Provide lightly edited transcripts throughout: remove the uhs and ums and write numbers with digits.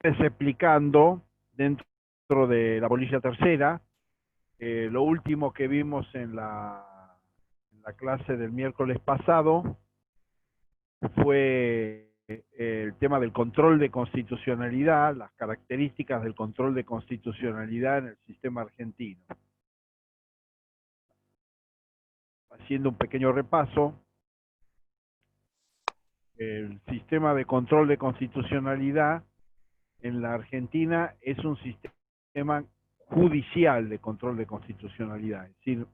explicando dentro de la polilla tercera. Lo último que vimos en la clase del miércoles pasado fue el tema del control de constitucionalidad, las características del control de constitucionalidad en el sistema argentino. Haciendo un pequeño repaso, el sistema de control de constitucionalidad en la Argentina es un sistema judicial de control de constitucionalidad, es decir,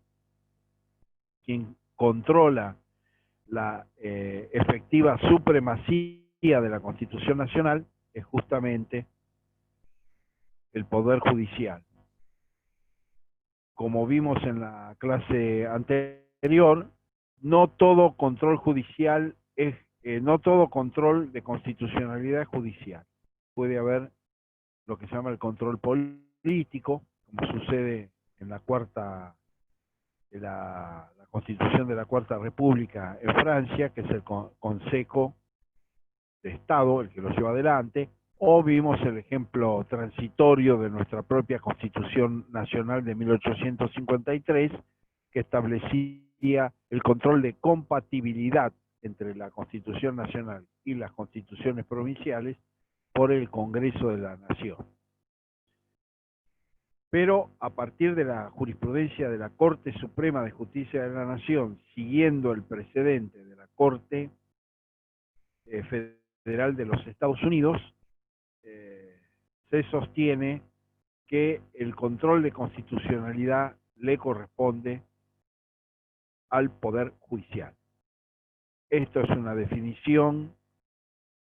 quien controla la efectiva supremacía de la Constitución Nacional es justamente el Poder Judicial. Como vimos en la clase anterior, no todo control judicial es, no todo control de constitucionalidad es judicial. Puede haber lo que se llama el control político, como sucede en la Constitución de la Cuarta República en Francia, que es el Consejo de Estado el que lo lleva adelante, o vimos el ejemplo transitorio de nuestra propia Constitución Nacional de 1853, que establecía el control de compatibilidad entre la Constitución Nacional y las constituciones provinciales por el Congreso de la Nación. Pero a partir de la jurisprudencia de la Corte Suprema de Justicia de la Nación, siguiendo el precedente de la Corte Federal de los Estados Unidos, se sostiene que el control de constitucionalidad le corresponde al Poder Judicial. Esto es una definición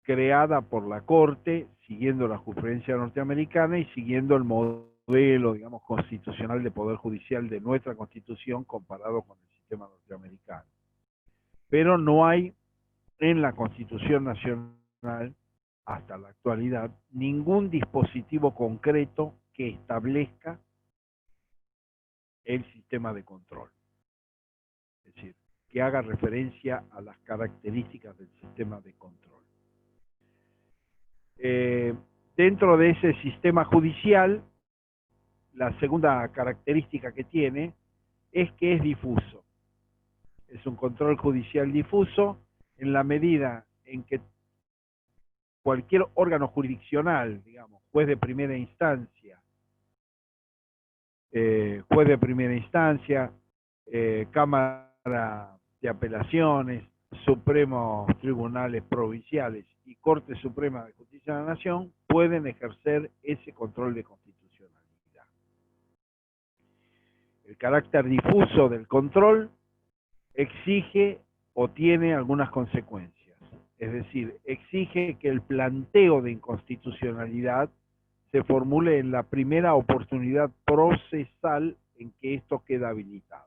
creada por la Corte, siguiendo la jurisprudencia norteamericana y siguiendo el modelo, digamos, constitucional de Poder Judicial de nuestra Constitución comparado con el sistema norteamericano. Pero no hay en la Constitución Nacional, hasta la actualidad, ningún dispositivo concreto que establezca el sistema de control. Es decir, que haga referencia a las características del sistema de control. Dentro de ese sistema judicial, la segunda característica que tiene es que es difuso. Es un control judicial difuso en la medida en que cualquier órgano jurisdiccional, digamos, juez de primera instancia, Cámara de Apelaciones, Supremos Tribunales Provinciales y Corte Suprema de Justicia de la Nación pueden ejercer ese control de constitucionalidad. El carácter difuso del control exige o tiene algunas consecuencias. Es decir, exige que el planteo de inconstitucionalidad se formule en la primera oportunidad procesal en que esto queda habilitado.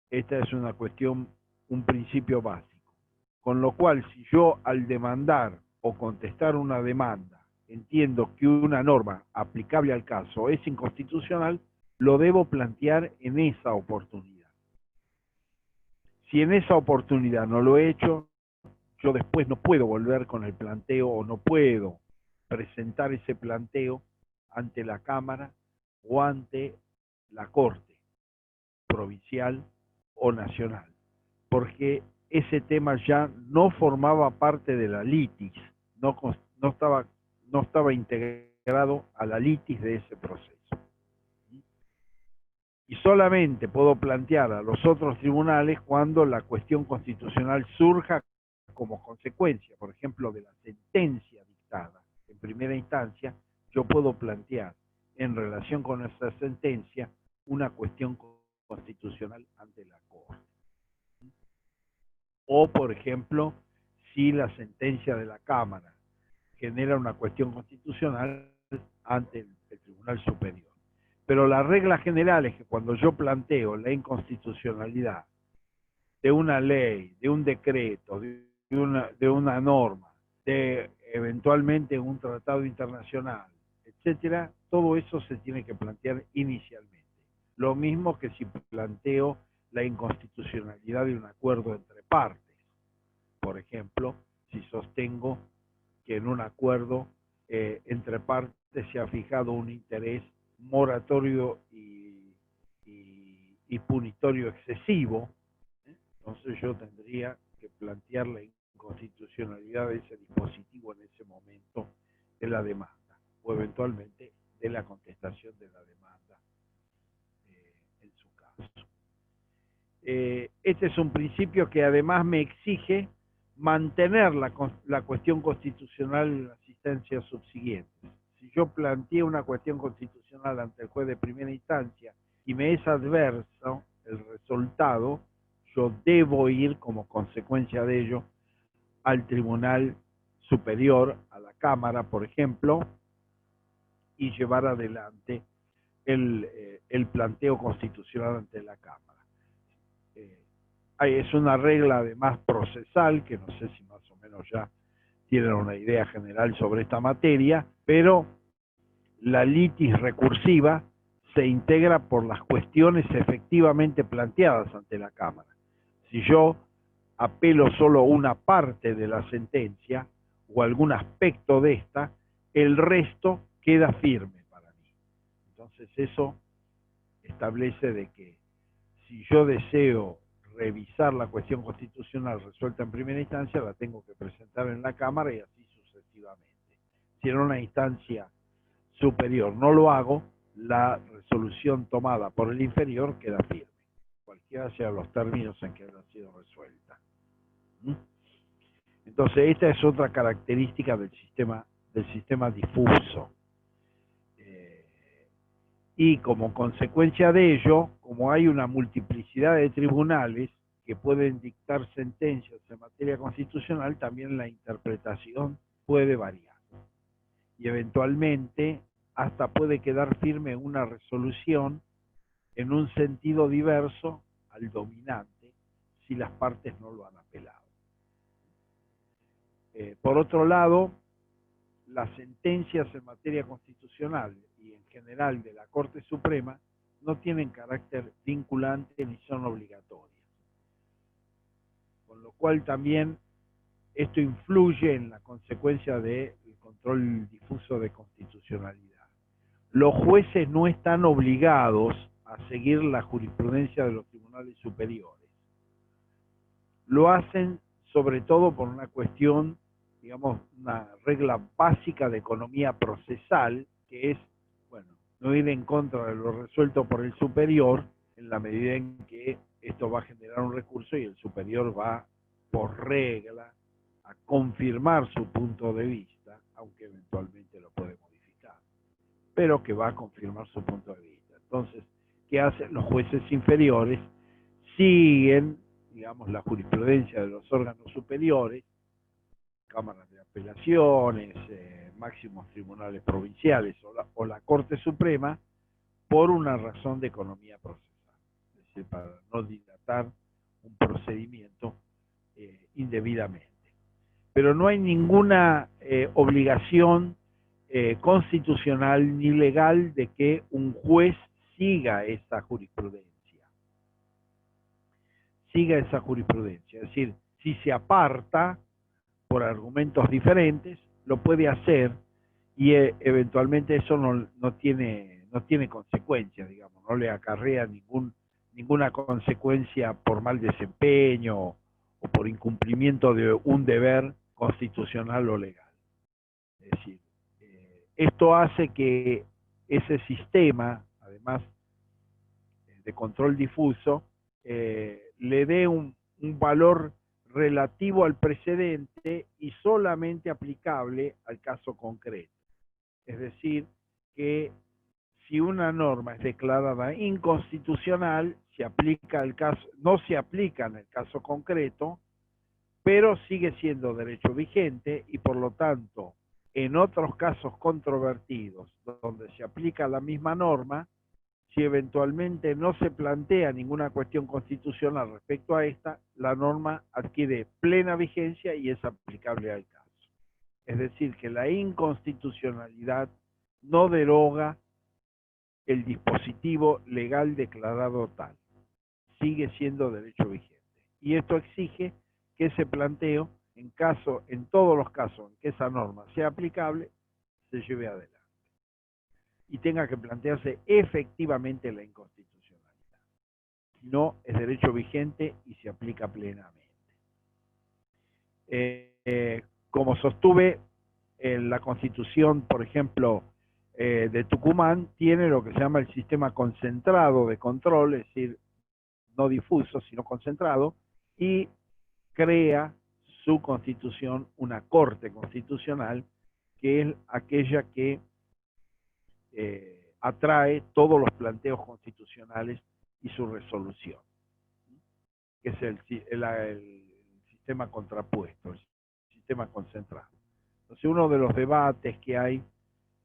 Esta es una cuestión, un principio básico. Con lo cual, si yo al demandar o contestar una demanda entiendo que una norma aplicable al caso es inconstitucional, lo debo plantear en esa oportunidad. Si en esa oportunidad no lo he hecho, yo después no puedo volver con el planteo o no puedo presentar ese planteo ante la Cámara o ante la Corte provincial o nacional, porque ese tema ya no formaba parte de la litis, no estaba integrado a la litis de ese proceso. Y solamente puedo plantear a los otros tribunales cuando la cuestión constitucional surja como consecuencia, por ejemplo, de la sentencia dictada en primera instancia, yo puedo plantear en relación con esa sentencia una cuestión constitucional ante la Corte. O, por ejemplo, si la sentencia de la Cámara genera una cuestión constitucional ante el Tribunal Superior. Pero la regla general es que cuando yo planteo la inconstitucionalidad de una ley, de un decreto, de una norma, de eventualmente un tratado internacional, etcétera, todo eso se tiene que plantear inicialmente. Lo mismo que si planteo la inconstitucionalidad de un acuerdo entre partes. Por ejemplo, si sostengo que en un acuerdo entre partes se ha fijado un interés moratorio y punitorio excesivo. Entonces yo tendría que plantear la inconstitucionalidad de ese dispositivo en ese momento de la demanda, o eventualmente de la contestación de la demanda en su caso. Este es un principio que además me exige mantener la cuestión constitucional en las instancias subsiguientes. Si yo planteé una cuestión constitucional ante el juez de primera instancia y me es adverso el resultado, yo debo ir como consecuencia de ello al Tribunal Superior, a la Cámara, por ejemplo, y llevar adelante el planteo constitucional ante la Cámara. Es una regla además procesal, que no sé si más o menos ya tienen una idea general sobre esta materia, pero la litis recursiva se integra por las cuestiones efectivamente planteadas ante la Cámara. Si yo apelo solo una parte de la sentencia o algún aspecto de esta, el resto queda firme para mí. Entonces eso establece de que si yo deseo revisar la cuestión constitucional resuelta en primera instancia, la tengo que presentar en la Cámara y así sucesivamente. Si en una instancia superior no lo hago, la resolución tomada por el inferior queda firme, cualquiera sean los términos en que haya sido resuelta. Entonces, esta es otra característica del sistema difuso. Y como consecuencia de ello, como hay una multiplicidad de tribunales que pueden dictar sentencias en materia constitucional, también la interpretación puede variar. Y eventualmente hasta puede quedar firme una resolución en un sentido diverso al dominante si las partes no lo han apelado. Por otro lado, las sentencias en materia constitucional y en general de la Corte Suprema no tienen carácter vinculante ni son obligatorias. Con lo cual también esto influye en la consecuencia del control difuso de constitucionalidad. Los jueces no están obligados a seguir la jurisprudencia de los tribunales superiores. Lo hacen sobre todo por una cuestión, digamos, una regla básica de economía procesal, que es, bueno, no ir en contra de lo resuelto por el superior, en la medida en que esto va a generar un recurso y el superior va, por regla, a confirmar su punto de vista, aunque eventualmente lo puede modificar, pero que va a confirmar su punto de vista. Entonces, ¿qué hacen los jueces inferiores? Siguen, digamos, la jurisprudencia de los órganos superiores, cámaras de apelaciones, máximos tribunales provinciales o la Corte Suprema, por una razón de economía procesal, es decir, para no dilatar un procedimiento indebidamente. Pero no hay ninguna obligación constitucional ni legal de que un juez siga esa jurisprudencia. Es decir, si se aparta por argumentos diferentes, lo puede hacer y eventualmente eso no tiene consecuencias, digamos, no le acarrea ninguna consecuencia por mal desempeño o por incumplimiento de un deber constitucional o legal. Es decir, esto hace que ese sistema, además de control difuso, le dé un valor relativo al precedente y solamente aplicable al caso concreto. Es decir, que si una norma es declarada inconstitucional, no se aplica en el caso concreto, pero sigue siendo derecho vigente y por lo tanto, en otros casos controvertidos, donde se aplica la misma norma, si eventualmente no se plantea ninguna cuestión constitucional respecto a esta, la norma adquiere plena vigencia y es aplicable al caso. Es decir, que la inconstitucionalidad no deroga el dispositivo legal declarado tal. Sigue siendo derecho vigente. Y esto exige que ese planteo en todos los casos en que esa norma sea aplicable, se lleve adelante y tenga que plantearse efectivamente la inconstitucionalidad. No es derecho vigente y se aplica plenamente. Como sostuve, la Constitución, por ejemplo, de Tucumán, tiene lo que se llama el sistema concentrado de control, es decir, no difuso, sino concentrado, y crea su constitución una corte constitucional, que es aquella que atrae todos los planteos constitucionales y su resolución, que es el sistema contrapuesto, el sistema concentrado. Entonces, uno de los debates que hay,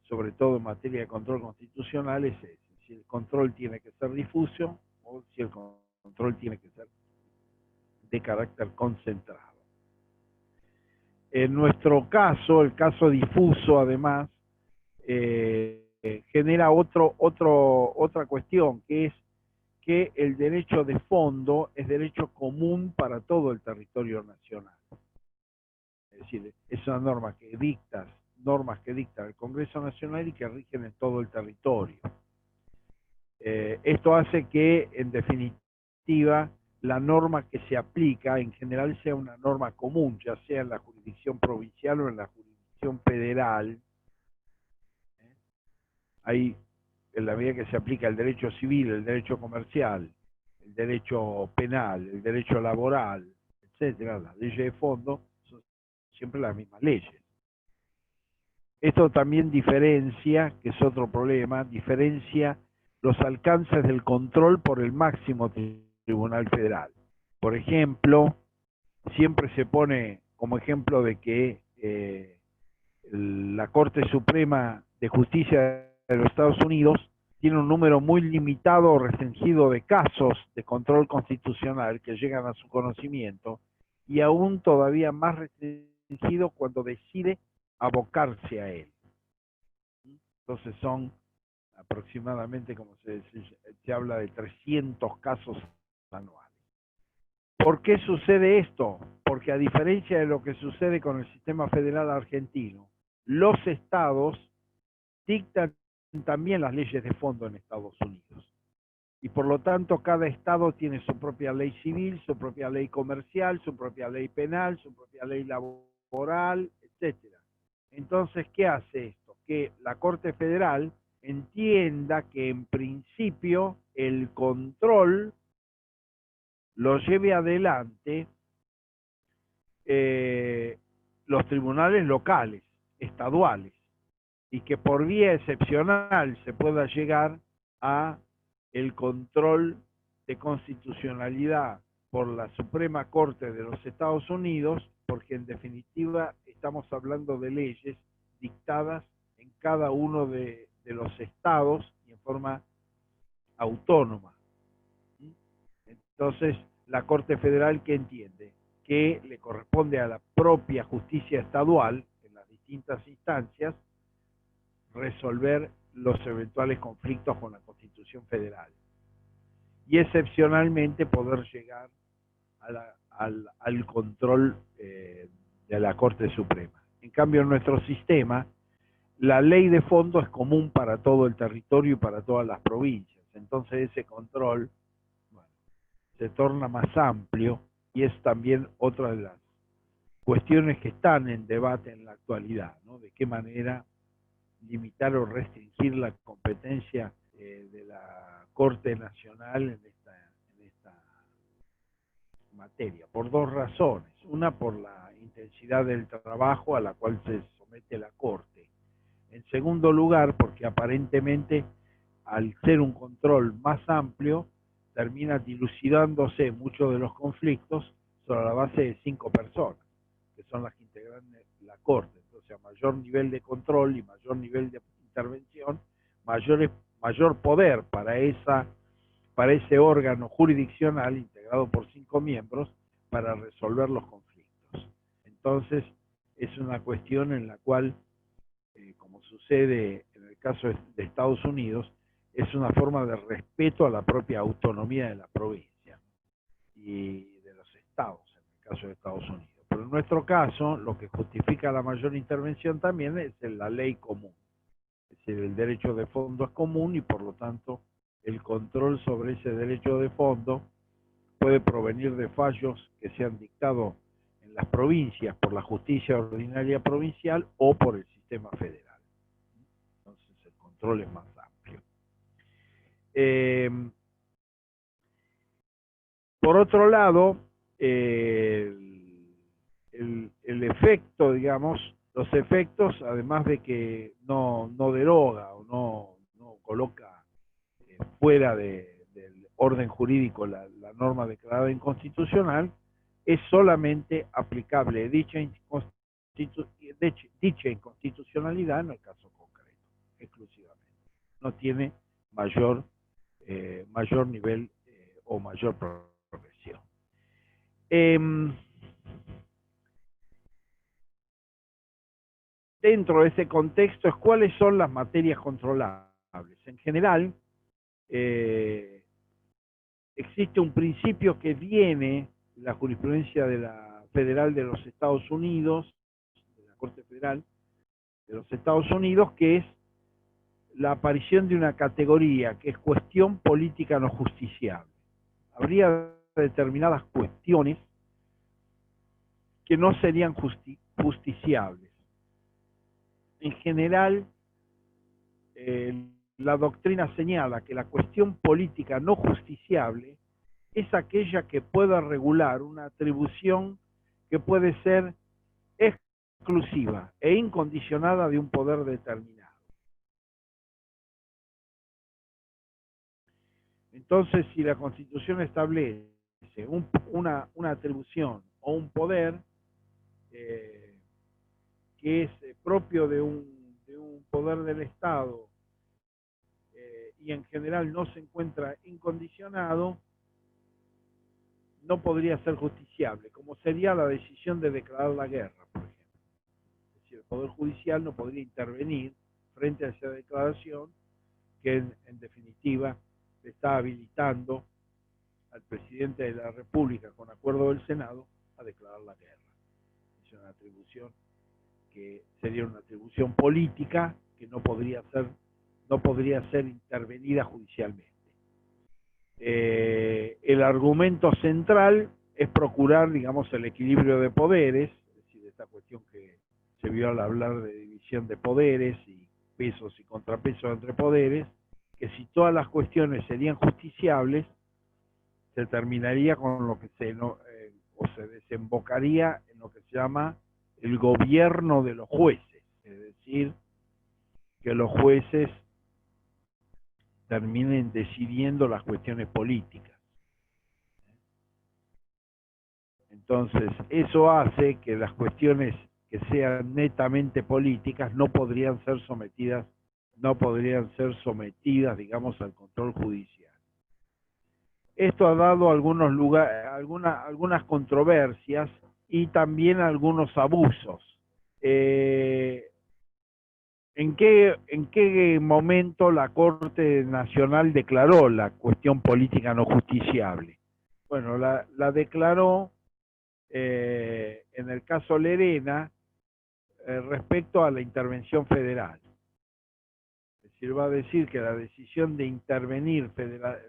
sobre todo en materia de control constitucional, es ese: si el control tiene que ser difuso o si el control tiene que ser de carácter concentrado. En nuestro caso, el caso difuso, además, genera otra cuestión, que es que el derecho de fondo es derecho común para todo el territorio nacional. Es decir, es una norma que normas que dicta el Congreso Nacional y que rigen en todo el territorio. Esto hace que, en definitiva, la norma que se aplica en general sea una norma común, ya sea en la jurisdicción provincial o en la jurisdicción federal. Hay, en la medida que se aplica el derecho civil, el derecho comercial, el derecho penal, el derecho laboral, etcétera, las leyes de fondo son siempre las mismas leyes. Esto también diferencia, que es otro problema, diferencia los alcances del control por el máximo Tribunal Federal. Por ejemplo, siempre se pone como ejemplo de que la Corte Suprema de Justicia de los Estados Unidos tiene un número muy limitado o restringido de casos de control constitucional que llegan a su conocimiento, y aún todavía más restringido cuando decide abocarse a él. Entonces son aproximadamente, como se habla, de 300 casos anuales. ¿Por qué sucede esto? Porque, a diferencia de lo que sucede con el sistema federal argentino, los estados dictan también las leyes de fondo en Estados Unidos. Y por lo tanto, cada estado tiene su propia ley civil, su propia ley comercial, su propia ley penal, su propia ley laboral, etcétera. Entonces, ¿qué hace esto? Que la Corte Federal entienda que, en principio, el control lo lleve adelante los tribunales locales, estaduales, y que por vía excepcional se pueda llegar a el control de constitucionalidad por la Suprema Corte de los Estados Unidos, porque en definitiva estamos hablando de leyes dictadas en cada uno de los estados y en forma autónoma. Entonces, la Corte Federal, ¿qué entiende? Que le corresponde a la propia justicia estadual, en las distintas instancias, resolver los eventuales conflictos con la Constitución Federal. Y excepcionalmente poder llegar al control de la Corte Suprema. En cambio, en nuestro sistema, la ley de fondo es común para todo el territorio y para todas las provincias. Entonces ese control, bueno, se torna más amplio, y es también otra de las cuestiones que están en debate en la actualidad, ¿no? De qué manera limitar o restringir la competencia de la Corte Nacional en esta materia, por dos razones. Una, por la intensidad del trabajo a la cual se somete la Corte. En segundo lugar, porque aparentemente, al ser un control más amplio, termina dilucidándose muchos de los conflictos sobre la base de 5 personas, que son las que integran la Corte. Entonces, a mayor nivel de control y mayor nivel de intervención, mayor poder para ese órgano jurisdiccional integrado por 5 miembros para resolver los conflictos. Entonces, es una cuestión en la cual, como sucede en el caso de Estados Unidos, es una forma de respeto a la propia autonomía de la provincia y de los estados, en el caso de Estados Unidos. Pero en nuestro caso, lo que justifica la mayor intervención también es la ley común. Es decir, el derecho de fondo es común y por lo tanto el control sobre ese derecho de fondo puede provenir de fallos que se han dictado en las provincias por la justicia ordinaria provincial o por el sistema federal. Entonces el control es más amplio. Por otro lado, el efecto, digamos, los efectos, además de que no deroga o no coloca fuera del orden jurídico la norma declarada inconstitucional, es solamente aplicable dicha inconstitucionalidad en el caso concreto, exclusivamente. No tiene mayor nivel o mayor progresión. Dentro de ese contexto, ¿cuáles son las materias controlables? En general, existe un principio que viene de la jurisprudencia de la Federal de los Estados Unidos, de la Corte Federal de los Estados Unidos, que es la aparición de una categoría que es cuestión política no justiciable. Habría determinadas cuestiones que no serían justiciables. En general, la doctrina señala que la cuestión política no justiciable es aquella que pueda regular una atribución que puede ser exclusiva e incondicionada de un poder determinado. Entonces, si la Constitución establece una atribución o un poder que es propio de un poder del Estado y en general no se encuentra incondicionado, no podría ser justiciable, como sería la decisión de declarar la guerra, por ejemplo. Es decir, el Poder Judicial no podría intervenir frente a esa declaración que en definitiva le está habilitando al presidente de la República, con acuerdo del Senado, a declarar la guerra. Es una atribución que sería una atribución política que no podría ser intervenida judicialmente. El argumento central es procurar, digamos, el equilibrio de poderes, es decir, esta cuestión que se vio al hablar de división de poderes y pesos y contrapesos entre poderes, que si todas las cuestiones serían justiciables, se terminaría con lo que se desembocaría en lo que se llama el gobierno de los jueces, es decir, que los jueces terminen decidiendo las cuestiones políticas. Entonces, eso hace que las cuestiones que sean netamente políticas no podrían ser sometidas, digamos, al control judicial. Esto ha dado algunas controversias y también algunos abusos. ¿En qué momento la Corte Nacional declaró la cuestión política no justiciable? Bueno, la declaró en el caso Lerena respecto a la intervención federal. Es decir, va a decir que la decisión de intervenir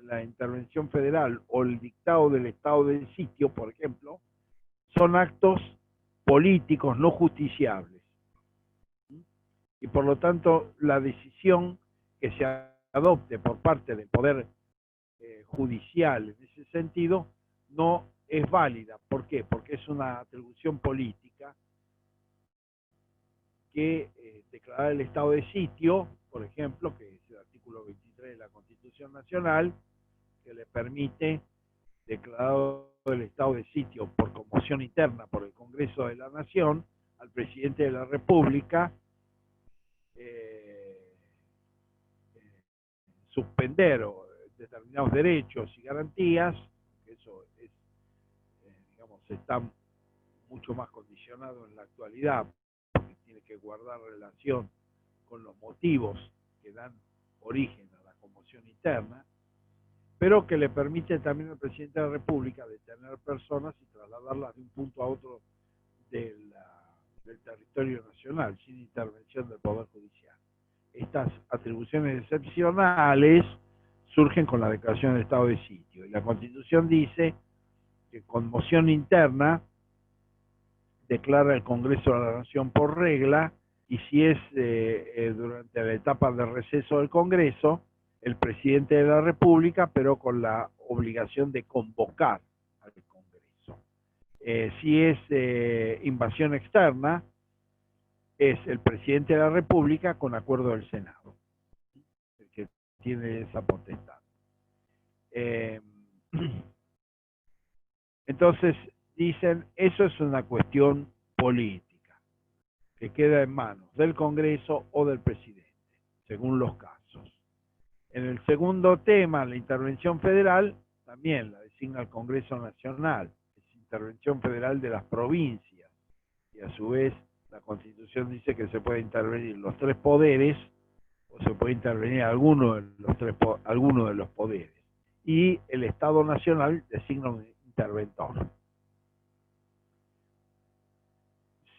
la intervención federal o el dictado del estado de sitio, por ejemplo, son actos políticos no justiciables. Y por lo tanto, la decisión que se adopte por parte del Poder Judicial en ese sentido no es válida. ¿Por qué? Porque es una atribución política que declarar el estado de sitio, por ejemplo, que es el artículo 23 de la Constitución Nacional, que le permite declarar el estado de sitio por conmoción interna por el Congreso de la Nación al presidente de la República suspender determinados derechos y garantías, eso es, digamos, está mucho más condicionado en la actualidad, porque tiene que guardar relación con los motivos que dan origen a la conmoción interna, pero que le permite también al presidente de la República detener personas y trasladarlas de un punto a otro del territorio nacional, sin intervención del Poder Judicial. Estas atribuciones excepcionales surgen con la declaración del estado de sitio. Y la Constitución dice que con moción interna declara el Congreso de la Nación por regla, y si es durante la etapa de receso del Congreso, el presidente de la República, pero con la obligación de convocar al Congreso. Si es invasión externa, es el presidente de la República con acuerdo del Senado, el que tiene esa potestad. Entonces dicen, eso es una cuestión política, que queda en manos del Congreso o del presidente, según los casos. En el segundo tema, la intervención federal, también la designa el Congreso Nacional, es intervención federal de las provincias, y a su vez la Constitución dice que se puede intervenir los tres poderes, o se puede intervenir alguno de los poderes, y el Estado Nacional designa un interventor.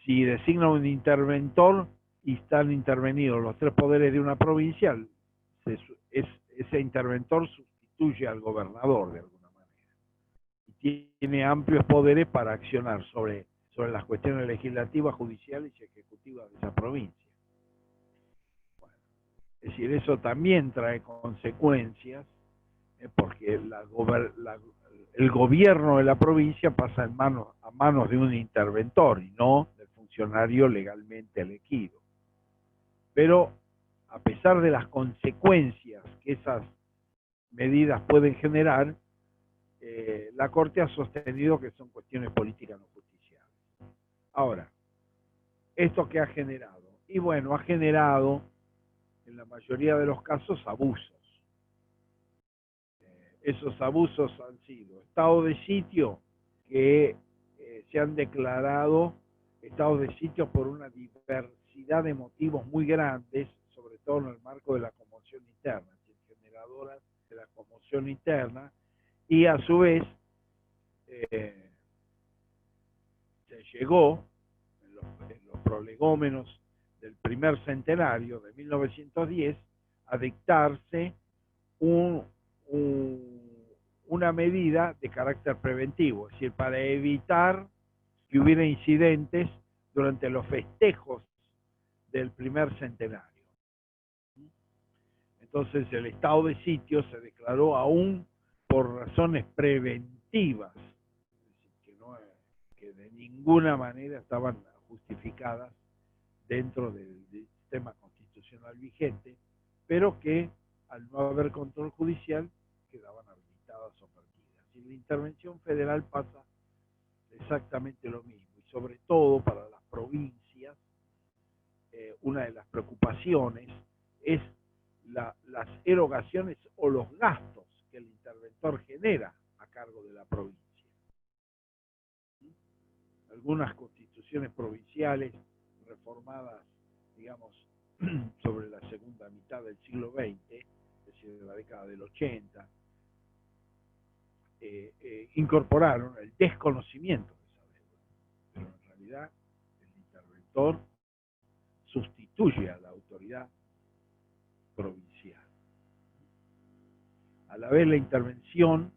Si designa un interventor y están intervenidos los tres poderes de una provincia, ese interventor sustituye al gobernador de alguna manera y tiene amplios poderes para accionar sobre las cuestiones legislativas, judiciales y ejecutivas de esa provincia. Bueno, es decir, eso también trae consecuencias, porque el gobierno de la provincia pasa a manos de un interventor y no del funcionario legalmente elegido. Pero a pesar de las consecuencias que esas medidas pueden generar, la Corte ha sostenido que son cuestiones políticas no justiciables. Ahora, ¿esto qué ha generado? Y bueno, ha generado, en la mayoría de los casos, abusos. Esos abusos han sido estados de sitio que se han declarado estados de sitio por una diversidad de motivos muy grandes, sobre todo en el marco de la conmoción interna, generadoras de la conmoción interna, y a su vez se llegó en los prolegómenos del primer centenario de 1910 a dictarse una medida de carácter preventivo, es decir, para evitar que hubiera incidentes durante los festejos del primer centenario. Entonces el estado de sitio se declaró aún por razones preventivas, que de ninguna manera estaban justificadas dentro del sistema constitucional vigente, pero que al no haber control judicial quedaban habilitadas o permitidas. Y en la intervención federal pasa exactamente lo mismo, y sobre todo para las provincias, una de las preocupaciones es las erogaciones o los gastos que el interventor genera a cargo de la provincia. Algunas constituciones provinciales reformadas, digamos, sobre la segunda mitad del siglo XX, es decir, de la década del 80, incorporaron el desconocimiento de esa deuda, pero en realidad el interventor sustituye a la autoridad provincial. A la vez la intervención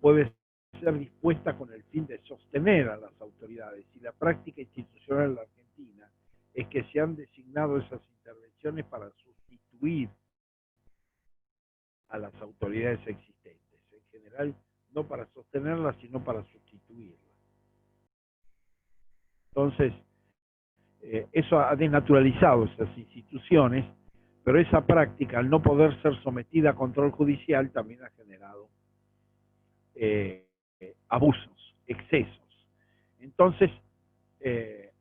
puede ser dispuesta con el fin de sostener a las autoridades, y la práctica institucional en la Argentina es que se han designado esas intervenciones para sustituir a las autoridades existentes, en general no para sostenerlas, sino para sustituirlas. Entonces, eso ha desnaturalizado esas instituciones, pero esa práctica, al no poder ser sometida a control judicial, también ha generado abusos, excesos. Entonces,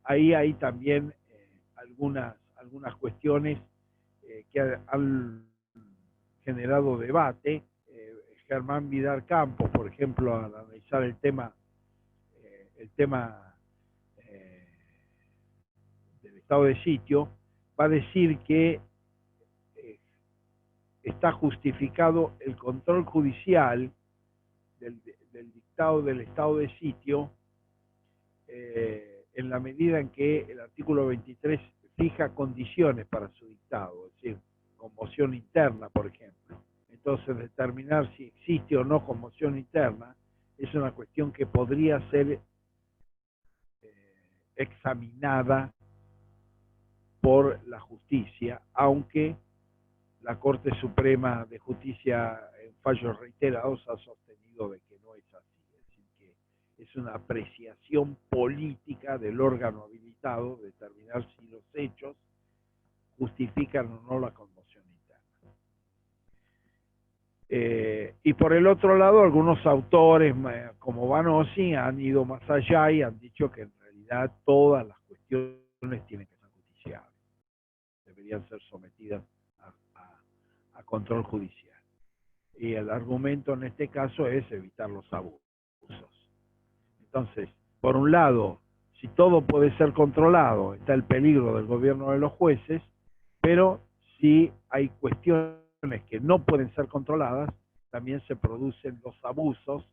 ahí hay también algunas cuestiones que han generado debate. Germán Vidal Campos, por ejemplo, al analizar el tema del estado de sitio, va a decir que está justificado el control judicial del dictado del estado de sitio en la medida en que el artículo 23 fija condiciones para su dictado, es decir, conmoción interna, por ejemplo. Entonces, determinar si existe o no conmoción interna es una cuestión que podría ser examinada por la justicia, aunque la Corte Suprema de Justicia en fallos reiterados ha sostenido de que no es así, es decir, que es una apreciación política del órgano habilitado determinar si los hechos justifican o no la conmoción interna. Y por el otro lado, algunos autores como Vanossi han ido más allá y han dicho que en realidad todas las cuestiones tienen que ser justiciables, deberían ser sometidas a control judicial. Y el argumento en este caso es evitar los abusos. Entonces, por un lado, si todo puede ser controlado, está el peligro del gobierno de los jueces, pero si hay cuestiones que no pueden ser controladas, también se producen los abusos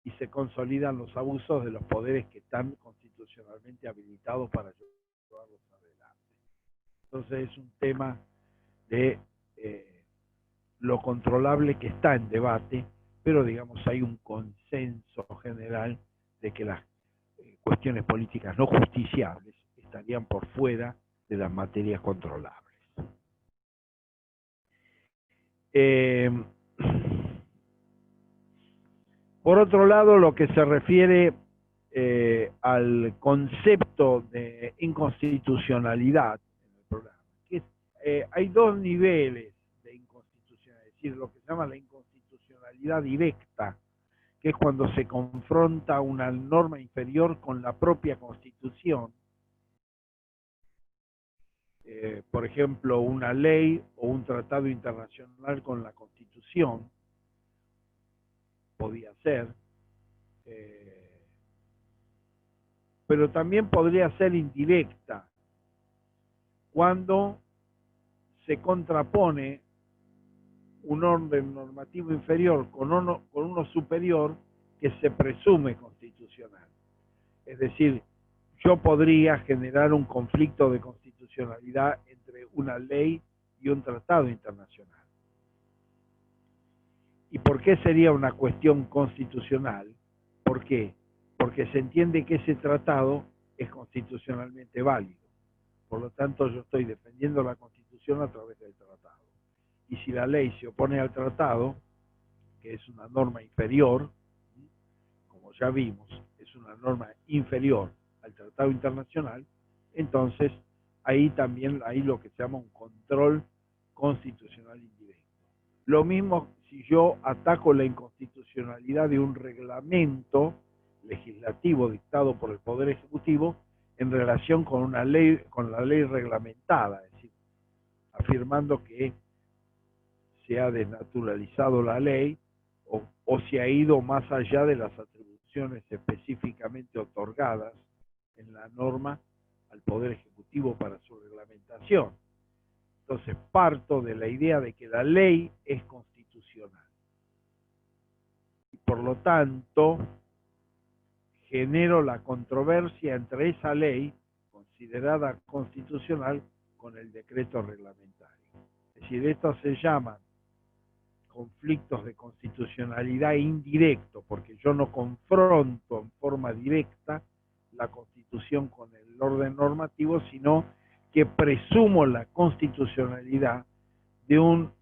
y se consolidan los abusos de los poderes que están constitucionalmente habilitados para llevarlos adelante. Entonces es un tema de lo controlable que está en debate, pero digamos hay un consenso general de que las cuestiones políticas no justiciables estarían por fuera de las materias controlables. Por otro lado, lo que se refiere al concepto de inconstitucionalidad en el programa, que hay dos niveles de inconstitucionalidad, es decir, lo que se llama la inconstitucionalidad directa, que es cuando se confronta una norma inferior con la propia Constitución, por ejemplo, una ley o un tratado internacional con la Constitución, podía ser, pero también podría ser indirecta, cuando se contrapone un orden normativo inferior con uno superior que se presume constitucional. Es decir, yo podría generar un conflicto de constitucionalidad entre una ley y un tratado internacional. ¿Y por qué sería una cuestión constitucional? ¿Por qué? Porque se entiende que ese tratado es constitucionalmente válido. Por lo tanto, yo estoy defendiendo la Constitución a través del tratado. Y si la ley se opone al tratado, que es una norma inferior, como ya vimos, es una norma inferior al tratado internacional, entonces ahí también hay lo que se llama un control constitucional indirecto. Lo mismo si yo ataco la inconstitucionalidad de un reglamento legislativo dictado por el Poder Ejecutivo en relación con una ley, con la ley reglamentada, es decir, afirmando que se ha desnaturalizado la ley o se ha ido más allá de las atribuciones específicamente otorgadas en la norma al Poder Ejecutivo para su reglamentación. Entonces parto de la idea de que la ley es constitucional y por lo tanto genero la controversia entre esa ley considerada constitucional con el decreto reglamentario. Es decir, estos se llaman conflictos de constitucionalidad indirecto, porque yo no confronto en forma directa la Constitución con el orden normativo, sino que presumo la constitucionalidad de un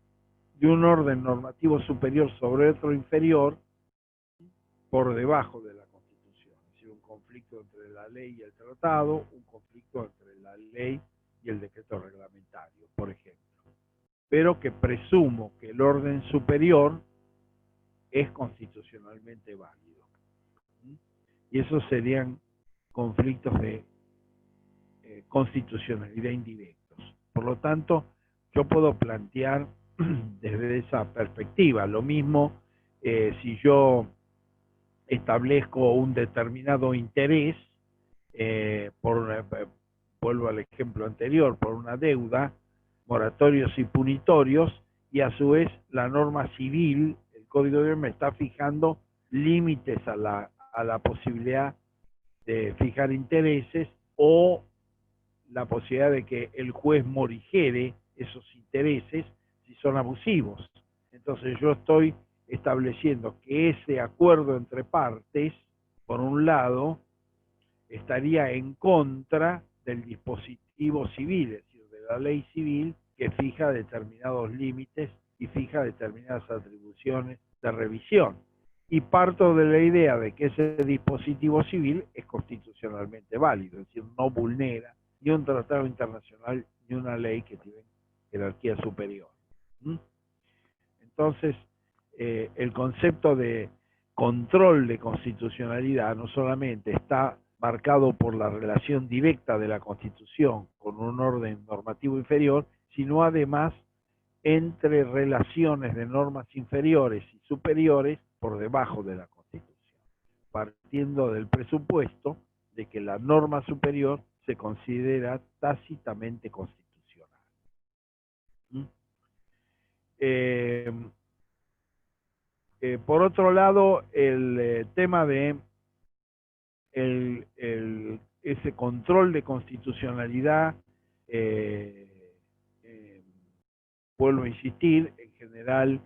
orden normativo superior sobre otro inferior por debajo de la Constitución. Es decir, un conflicto entre la ley y el tratado, un conflicto entre la ley y el decreto reglamentario, por ejemplo. Pero que presumo que el orden superior es constitucionalmente válido. Y esos serían conflictos de constitucionalidad indirectos. Por lo tanto, yo puedo plantear desde esa perspectiva. Lo mismo si yo establezco un determinado interés, vuelvo al ejemplo anterior, por una deuda, moratorios y punitorios, y a su vez la norma civil, el Código Civil, me está fijando límites a la posibilidad de fijar intereses o la posibilidad de que el juez morigere esos intereses si son abusivos. Entonces yo estoy estableciendo que ese acuerdo entre partes, por un lado, estaría en contra del dispositivo civil, es decir, de la ley civil que fija determinados límites y fija determinadas atribuciones de revisión. Y parto de la idea de que ese dispositivo civil es constitucionalmente válido, es decir, no vulnera ni un tratado internacional ni una ley que tiene jerarquía superior. Entonces, el concepto de control de constitucionalidad no solamente está marcado por la relación directa de la Constitución con un orden normativo inferior, sino además entre relaciones de normas inferiores y superiores por debajo de la Constitución, partiendo del presupuesto de que la norma superior se considera tácitamente constitucional. Por otro lado, el tema de ese control de constitucionalidad, vuelvo a insistir, en general,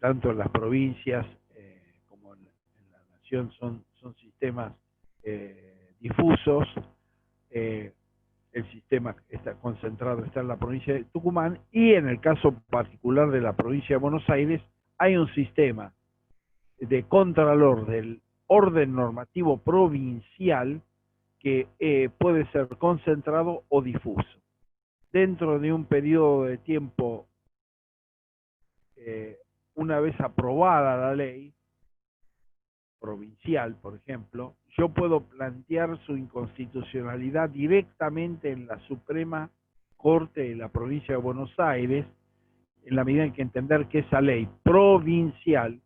tanto en las provincias como en la nación son sistemas difusos. El sistema está concentrado, está en la provincia de Tucumán, y en el caso particular de la provincia de Buenos Aires hay un sistema de contralor del orden normativo provincial que puede ser concentrado o difuso. Dentro de un periodo de tiempo, una vez aprobada la ley provincial, por ejemplo, yo puedo plantear su inconstitucionalidad directamente en la Suprema Corte de la provincia de Buenos Aires, en la medida en que entender que esa ley provincial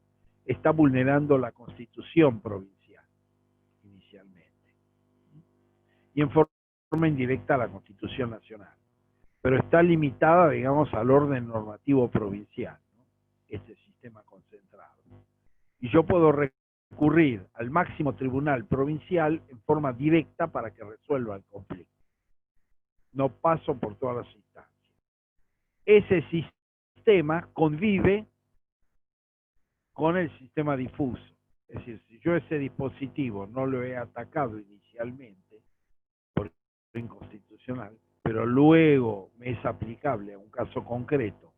está vulnerando la Constitución provincial, inicialmente, y en forma indirecta a la Constitución nacional, pero está limitada, digamos, al orden normativo provincial, ¿no? Este sistema concentrado. Y yo puedo recurrir al máximo tribunal provincial en forma directa para que resuelva el conflicto. No paso por todas las instancias. Ese sistema convive con el sistema difuso. Es decir, si yo ese dispositivo no lo he atacado inicialmente por inconstitucional, pero luego me es aplicable a un caso concreto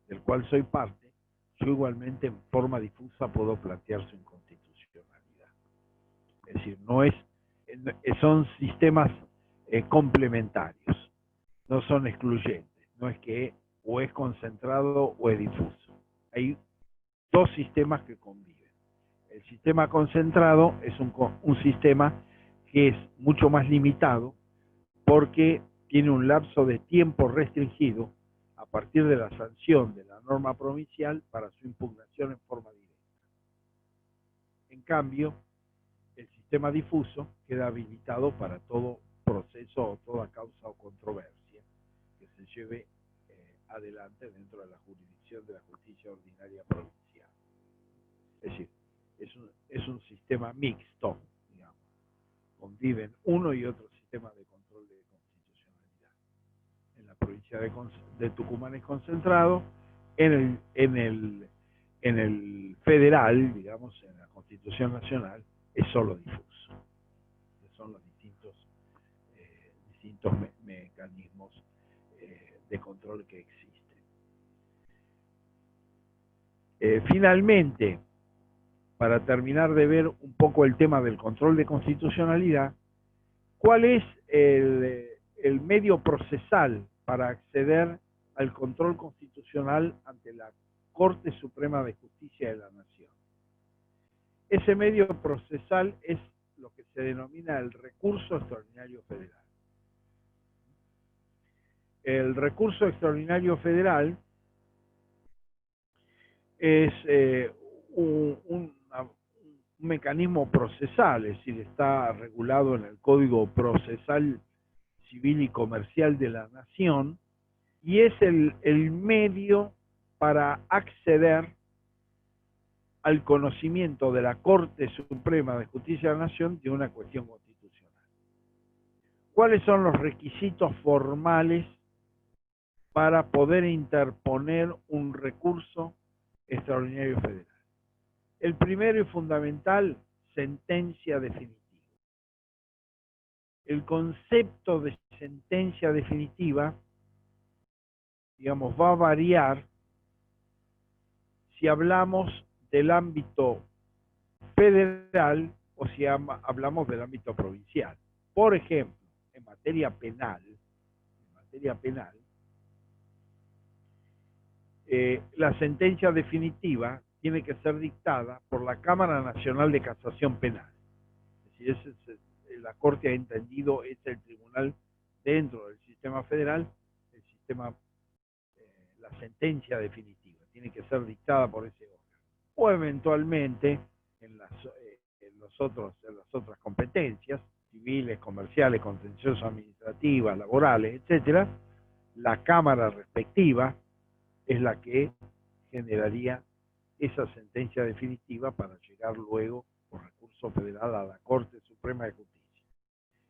del cual soy parte, yo igualmente en forma difusa puedo plantear su inconstitucionalidad. Es decir, son sistemas complementarios, no son excluyentes, no es que o es concentrado o es difuso. Hay dos sistemas que conviven. El sistema concentrado es un sistema que es mucho más limitado porque tiene un lapso de tiempo restringido a partir de la sanción de la norma provincial para su impugnación en forma directa. En cambio, el sistema difuso queda habilitado para todo proceso o toda causa o controversia que se lleve adelante dentro de la jurisdicción de la justicia ordinaria provincial. Es decir, es un sistema mixto, digamos. Conviven uno y otro sistema de control de constitucionalidad. En la provincia de Tucumán es concentrado, en el federal, digamos, en la Constitución Nacional, es solo difuso. Son los distintos mecanismos de control que existen. Finalmente, para terminar de ver un poco el tema del control de constitucionalidad, ¿cuál es el medio procesal para acceder al control constitucional ante la Corte Suprema de Justicia de la Nación? Ese medio procesal es lo que se denomina el recurso extraordinario federal. El recurso extraordinario federal es un mecanismo procesal, es decir, está regulado en el Código Procesal Civil y Comercial de la Nación, y es el medio para acceder al conocimiento de la Corte Suprema de Justicia de la Nación de una cuestión constitucional. ¿Cuáles son los requisitos formales para poder interponer un recurso extraordinario federal? El primero y fundamental, sentencia definitiva. El concepto de sentencia definitiva, digamos, va a variar si hablamos del ámbito federal o si hablamos del ámbito provincial. Por ejemplo, en materia penal, la sentencia definitiva tiene que ser dictada por la Cámara Nacional de Casación Penal. Es decir, la Corte ha entendido, es el tribunal dentro del sistema federal, el sistema, la sentencia definitiva, tiene que ser dictada por ese órgano. O eventualmente, en las otras competencias, civiles, comerciales, contenciosas administrativas, laborales, etcétera, la Cámara respectiva es la que generaría esa sentencia definitiva para llegar luego por recurso federal a la Corte Suprema de Justicia.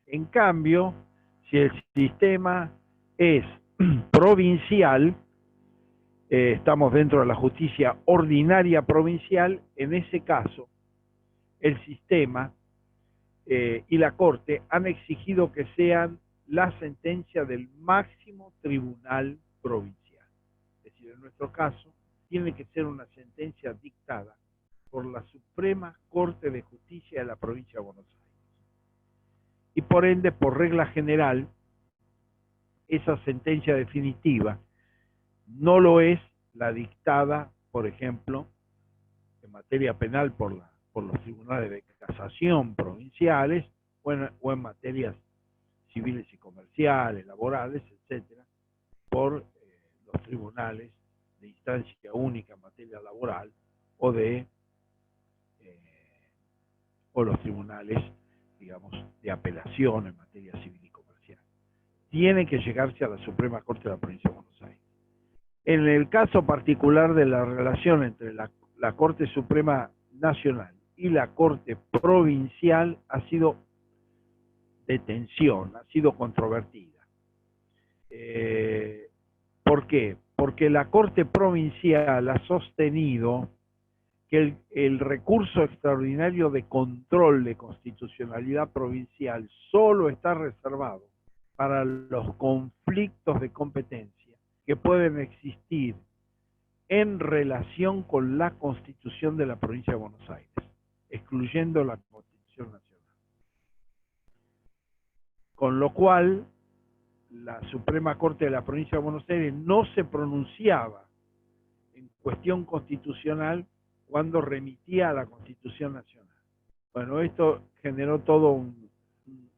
En cambio, si el sistema es provincial, estamos dentro de la justicia ordinaria provincial, en ese caso, el sistema y la Corte han exigido que sean la sentencia del máximo tribunal provincial. Es decir, en nuestro caso, tiene que ser una sentencia dictada por la Suprema Corte de Justicia de la provincia de Buenos Aires. Y por ende, por regla general, esa sentencia definitiva no lo es la dictada, por ejemplo, en materia penal por los tribunales de casación provinciales o en materias civiles y comerciales, laborales, etcétera, por los tribunales de instancia única en materia laboral o los tribunales, digamos, de apelación en materia civil y comercial. Tiene que llegarse a la Suprema Corte de la Provincia de Buenos Aires. En el caso particular de la relación entre la Corte Suprema Nacional y la Corte Provincial ha sido de tensión, ha sido controvertida. ¿Por qué? Porque la Corte Provincial ha sostenido que el recurso extraordinario de control de constitucionalidad provincial solo está reservado para los conflictos de competencia que pueden existir en relación con la Constitución de la Provincia de Buenos Aires, excluyendo la Constitución Nacional. Con lo cual, la Suprema Corte de la Provincia de Buenos Aires no se pronunciaba en cuestión constitucional cuando remitía a la Constitución Nacional. Bueno, esto generó todo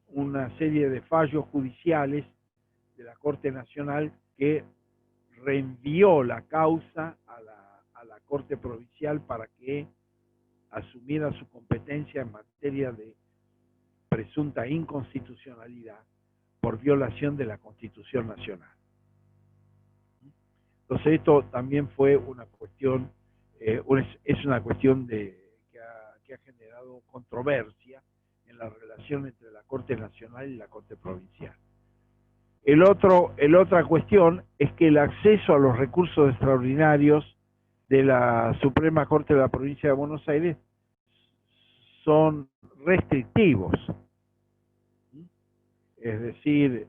una serie de fallos judiciales de la Corte Nacional que reenvió la causa a la Corte Provincial para que asumiera su competencia en materia de presunta inconstitucionalidad por violación de la Constitución Nacional. Entonces esto también fue una cuestión, es una cuestión que ha generado controversia en la relación entre la Corte Nacional y la Corte Provincial. Otra cuestión es que el acceso a los recursos extraordinarios de la Suprema Corte de la Provincia de Buenos Aires son restrictivos. Es decir,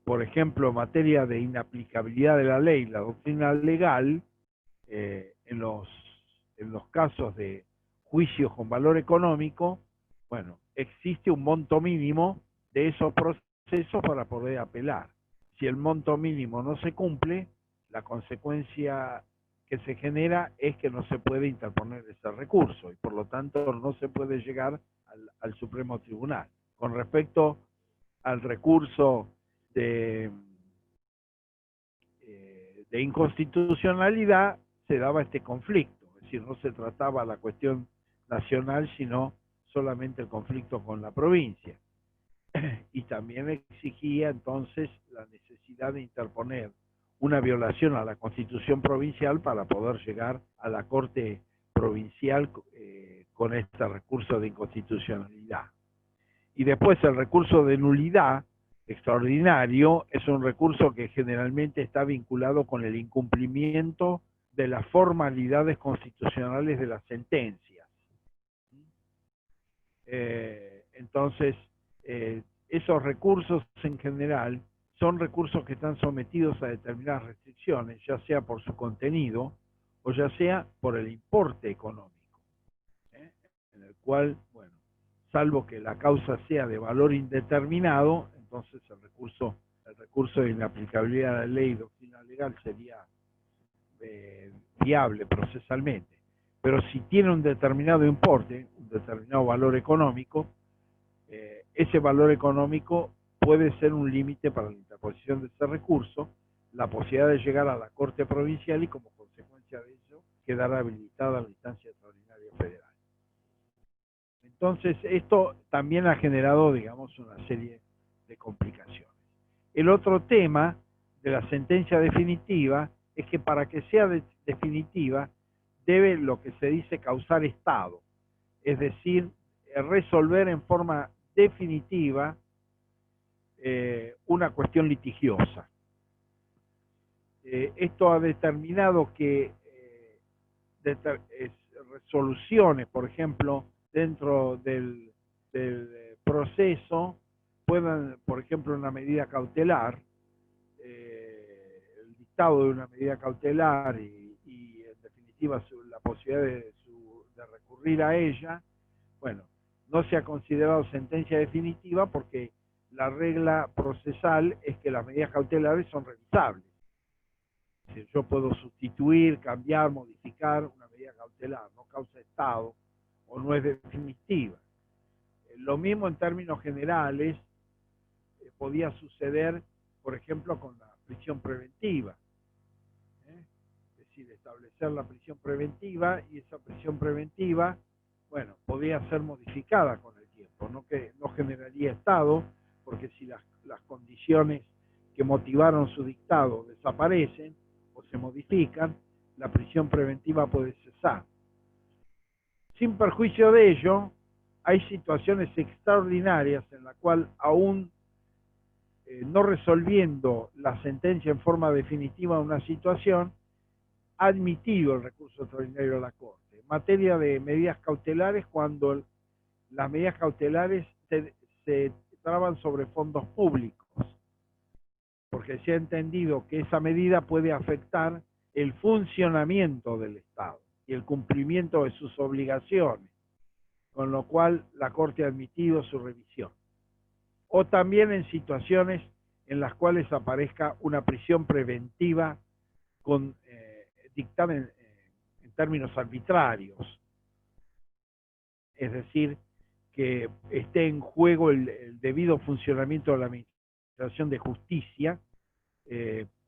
por ejemplo, en materia de inaplicabilidad de la ley, la doctrina legal, en los casos de juicios con valor económico, bueno, existe un monto mínimo de esos procesos para poder apelar. Si el monto mínimo no se cumple, la consecuencia que se genera es que no se puede interponer ese recurso y por lo tanto no se puede llegar al Supremo Tribunal. Con respecto al recurso de inconstitucionalidad, se daba este conflicto, es decir, no se trataba la cuestión nacional, sino solamente el conflicto con la provincia. Y también exigía entonces la necesidad de interponer una violación a la Constitución provincial para poder llegar a la Corte provincial con este recurso de inconstitucionalidad. Y después el recurso de nulidad extraordinario es un recurso que generalmente está vinculado con el incumplimiento de las formalidades constitucionales de las sentencias. Entonces, esos recursos en general son recursos que están sometidos a determinadas restricciones, ya sea por su contenido o ya sea por el importe económico, en el cual, bueno, salvo que la causa sea de valor indeterminado, entonces el recurso de inaplicabilidad de la ley y doctrina legal sería viable procesalmente. Pero si tiene un determinado importe, un determinado valor económico, ese valor económico puede ser un límite para la interposición de ese recurso, la posibilidad de llegar a la Corte Provincial y como consecuencia de eso quedar habilitada la instancia extraordinaria federal. Entonces, esto también ha generado, digamos, una serie de complicaciones. El otro tema de la sentencia definitiva es que para que sea definitiva debe lo que se dice causar estado, es decir, resolver en forma definitiva una cuestión litigiosa. Esto ha determinado que resoluciones, por ejemplo, dentro del proceso, puedan, por ejemplo, una medida cautelar, el dictado de una medida cautelar y en definitiva la posibilidad de recurrir a ella, bueno, no se ha considerado sentencia definitiva porque la regla procesal es que las medidas cautelares son revisables. Es decir, yo puedo sustituir, cambiar, modificar una medida cautelar, no causa estado o no es definitiva. Lo mismo en términos generales podía suceder, por ejemplo, con la prisión preventiva. Es decir, establecer la prisión preventiva y esa prisión preventiva, bueno, podía ser modificada con el tiempo, no que no generaría estado, porque si las condiciones que motivaron su dictado desaparecen o se modifican, la prisión preventiva puede cesar. Sin perjuicio de ello, hay situaciones extraordinarias en las cuales aún no resolviendo la sentencia en forma definitiva de una situación, ha admitido el recurso extraordinario a la Corte. En materia de medidas cautelares, cuando las medidas cautelares se traban sobre fondos públicos, porque se ha entendido que esa medida puede afectar el funcionamiento del Estado y el cumplimiento de sus obligaciones, con lo cual la Corte ha admitido su revisión. O también en situaciones en las cuales aparezca una prisión preventiva con dictamen en términos arbitrarios, es decir, que esté en juego el debido funcionamiento de la Administración de Justicia,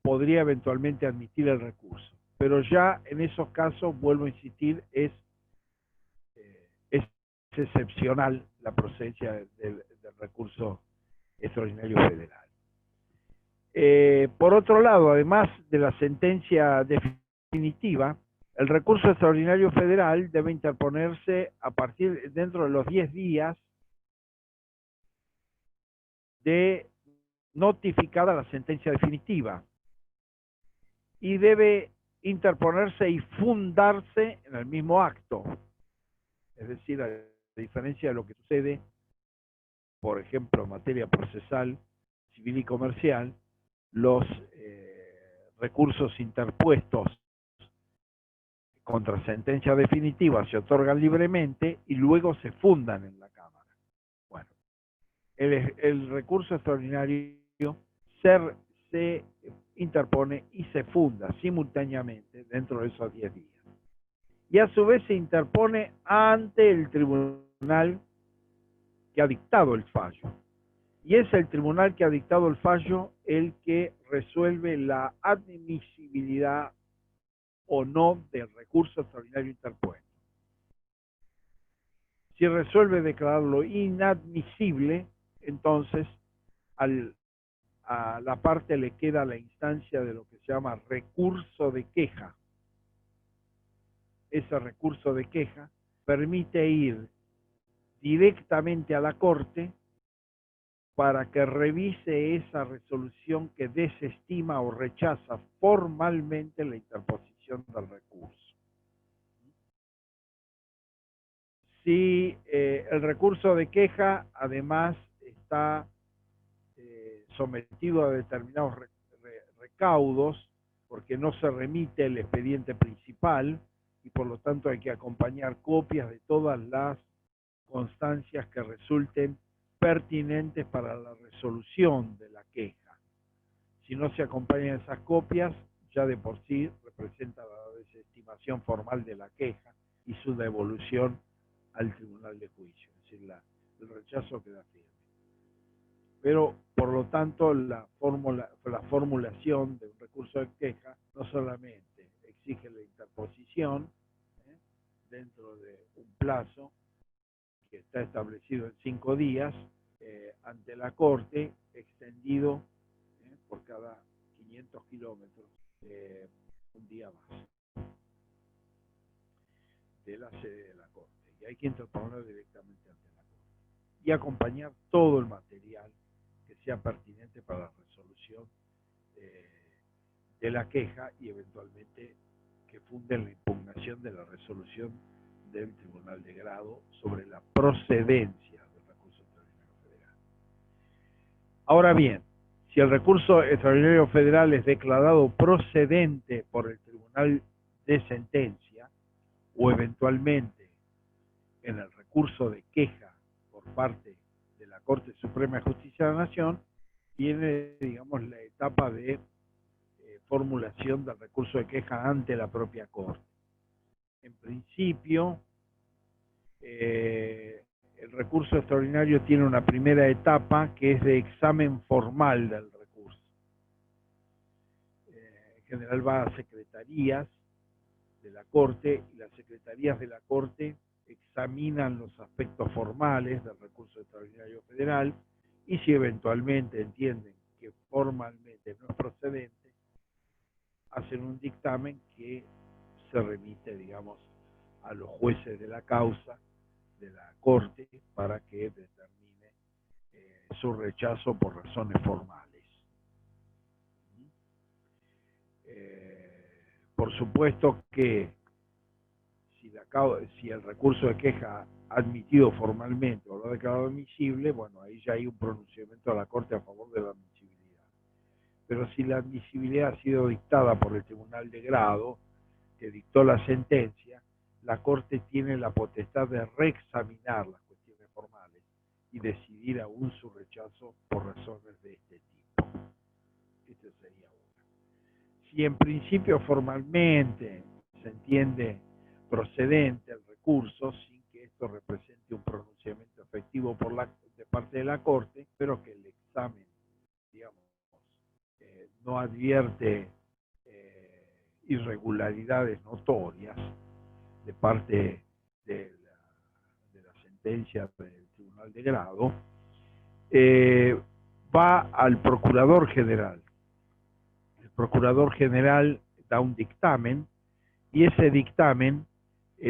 podría eventualmente admitir el recurso. Pero ya en esos casos, vuelvo a insistir, es excepcional la procedencia del recurso extraordinario federal. Por otro lado, además de la sentencia definitiva, el recurso extraordinario federal debe interponerse dentro de los 10 días de notificada la sentencia definitiva y debe interponerse y fundarse en el mismo acto. Es decir, a diferencia de lo que sucede, por ejemplo, en materia procesal, civil y comercial, los recursos interpuestos contra sentencia definitiva se otorgan libremente y luego se fundan en la Cámara. Bueno, el recurso extraordinario se interpone y se funda simultáneamente dentro de esos 10 días. Y a su vez se interpone ante el tribunal que ha dictado el fallo. Y es el tribunal que ha dictado el fallo el que resuelve la admisibilidad o no del recurso extraordinario interpuesto. Si resuelve declararlo inadmisible, entonces al a la parte le queda la instancia de lo que se llama recurso de queja. Ese recurso de queja permite ir directamente a la Corte para que revise esa resolución que desestima o rechaza formalmente la interposición del recurso. Si el recurso de queja además está sometido a determinados recaudos, porque no se remite el expediente principal y por lo tanto hay que acompañar copias de todas las constancias que resulten pertinentes para la resolución de la queja. Si no se acompañan esas copias, ya de por sí representa la desestimación formal de la queja y su devolución al tribunal de juicio, es decir, el rechazo queda firme. Pero, por lo tanto, la formulación de un recurso de queja no solamente exige la interposición dentro de un plazo que está establecido en 5 días ante la Corte, extendido por cada 500 kilómetros un día más de la sede de la Corte. Y hay que interponer directamente ante la Corte y acompañar todo el material que sea pertinente para la resolución de la queja y eventualmente que funde la impugnación de la resolución del Tribunal de Grado sobre la procedencia del recurso extraordinario federal. Ahora bien, si el recurso extraordinario federal es declarado procedente por el Tribunal de Sentencia o eventualmente en el recurso de queja por parte de la Corte Suprema de Justicia de la Nación, viene, digamos, la etapa de formulación del recurso de queja ante la propia Corte. En principio, el recurso extraordinario tiene una primera etapa que es de examen formal del recurso. En general va a secretarías de la Corte y las secretarías de la Corte examinan los aspectos formales del recurso extraordinario federal y si eventualmente entienden que formalmente no es procedente, hacen un dictamen que se remite, digamos, a los jueces de la causa de la Corte para que determine su rechazo por razones formales. Por supuesto que si el recurso de queja admitido formalmente o lo ha declarado admisible, bueno, ahí ya hay un pronunciamiento de la Corte a favor de la admisibilidad. Pero si la admisibilidad ha sido dictada por el Tribunal de Grado, que dictó la sentencia, la Corte tiene la potestad de reexaminar las cuestiones formales y decidir aún su rechazo por razones de este tipo. Este sería uno. Si en principio formalmente se entiende procedente el recurso, sin que esto represente un pronunciamiento efectivo de parte de la Corte, pero que el examen, digamos, no advierte irregularidades notorias de parte de la sentencia del Tribunal de Grado, va al Procurador General. El Procurador General da un dictamen y ese dictamen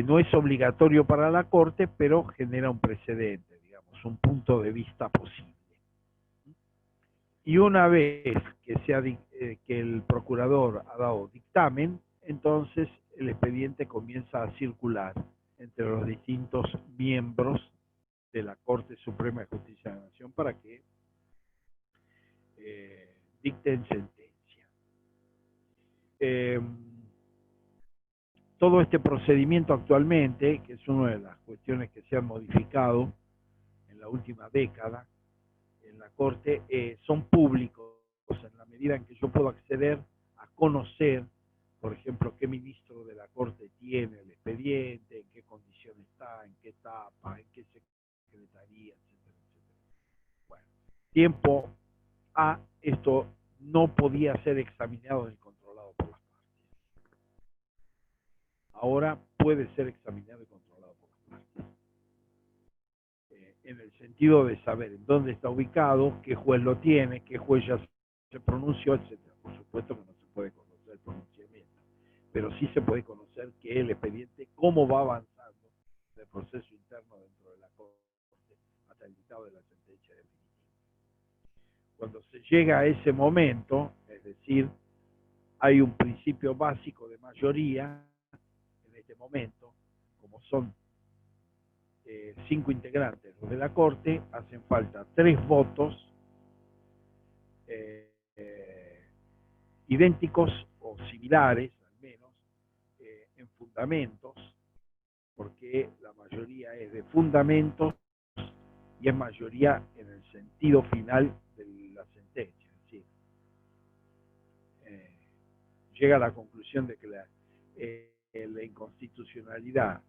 no es obligatorio para la Corte, pero genera un precedente, digamos, un punto de vista posible. Y una vez que el procurador ha dado dictamen, entonces el expediente comienza a circular entre los distintos miembros de la Corte Suprema de Justicia de la Nación para que dicten sentencia. Todo este procedimiento actualmente, que es una de las cuestiones que se han modificado en la última década en la Corte, son públicos en la medida en que yo puedo acceder a conocer, por ejemplo, qué ministro de la Corte tiene el expediente, en qué condición está, en qué etapa, en qué secretaría, etcétera, etcétera. Bueno, tiempo A, esto no podía ser examinado ni controlado por las partes. Ahora puede ser examinado y controlado por las partes. En el sentido de saber en dónde está ubicado, qué juez lo tiene, qué juez ya se pronunció, etcétera. Por supuesto que no se puede conocer el pronunciamiento, pero sí se puede conocer que el expediente, cómo va avanzando el proceso interno dentro de la Corte hasta el dictado de la sentencia definitiva. Cuando se llega a ese momento, es decir, hay un principio básico de mayoría en este momento, como son 5 integrantes los de la Corte, hacen falta 3 votos idénticos o similares, al menos, en fundamentos, porque la mayoría es de fundamentos y es mayoría en el sentido final de la sentencia. Es decir, llega a la conclusión de que la inconstitucionalidad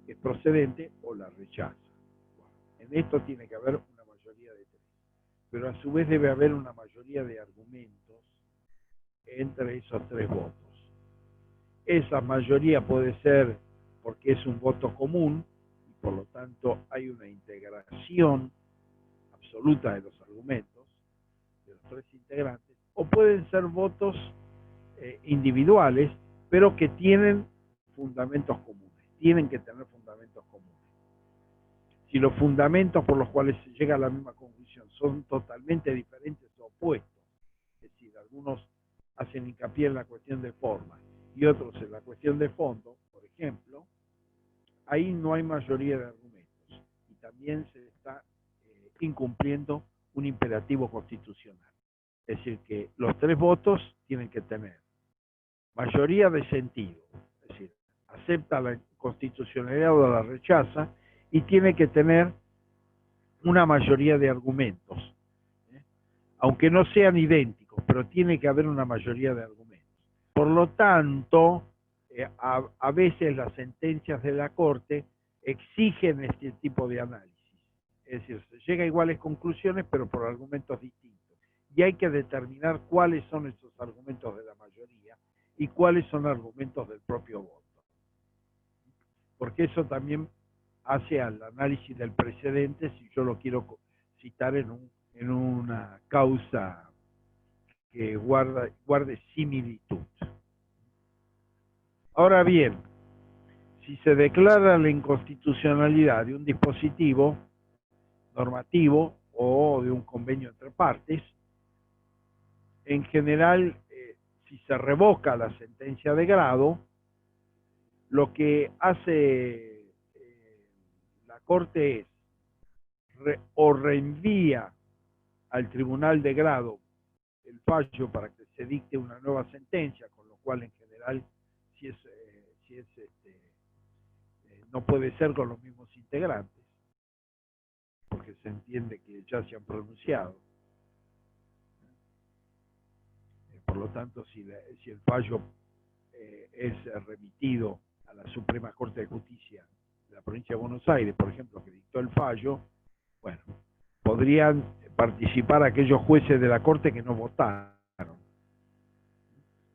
es procedente o la rechaza. Bueno, en esto tiene que haber una mayoría de 3, pero a su vez debe haber una mayoría de argumentos entre esos 3 votos. Esa mayoría puede ser porque es un voto común y por lo tanto hay una integración absoluta de los argumentos de los 3 integrantes, o pueden ser votos individuales, pero que tienen fundamentos comunes, tienen que tener fundamentos comunes. Si los fundamentos por los cuales se llega a la misma conclusión son totalmente diferentes o opuestos, es decir, algunos hacen hincapié en la cuestión de forma y otros en la cuestión de fondo, por ejemplo, ahí no hay mayoría de argumentos y también se está incumpliendo un imperativo constitucional. Es decir, que los 3 votos tienen que tener mayoría de sentido, es decir, acepta la constitucionalidad o la rechaza, y tiene que tener una mayoría de argumentos, aunque no sean idénticos, pero tiene que haber una mayoría de argumentos. Por lo tanto, a veces las sentencias de la Corte exigen este tipo de análisis, es decir, se llega a iguales conclusiones, pero por argumentos distintos, y hay que determinar cuáles son esos argumentos de la mayoría y cuáles son argumentos del propio voto, porque eso también hace al análisis del precedente, si yo lo quiero citar en una causa que guarde similitud. Ahora bien, si se declara la inconstitucionalidad de un dispositivo normativo o de un convenio entre partes, en general, si se revoca la sentencia de grado, lo que hace la Corte es o reenvía al tribunal de grado el fallo para que se dicte una nueva sentencia, con lo cual en general no puede ser con los mismos integrantes, porque se entiende que ya se han pronunciado. Por lo tanto, si el fallo es remitido a la Suprema Corte de Justicia de la provincia de Buenos Aires, por ejemplo, que dictó el fallo, bueno, podrían participar aquellos jueces de la Corte que no votaron.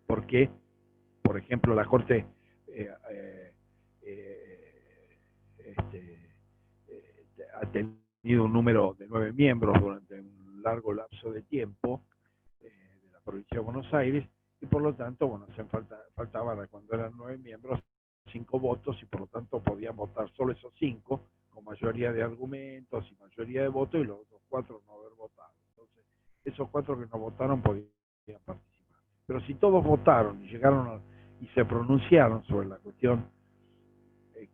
Porque, por ejemplo, la Corte ha tenido un número de 9 miembros durante un largo lapso de tiempo de la provincia de Buenos Aires, y por lo tanto, bueno, faltaban cuando eran 9 miembros 5 votos, y por lo tanto podían votar solo esos 5 con mayoría de argumentos y mayoría de votos, y los otros 4 no haber votado. Entonces, esos 4 que no votaron podían participar. Pero si todos votaron y y se pronunciaron sobre la cuestión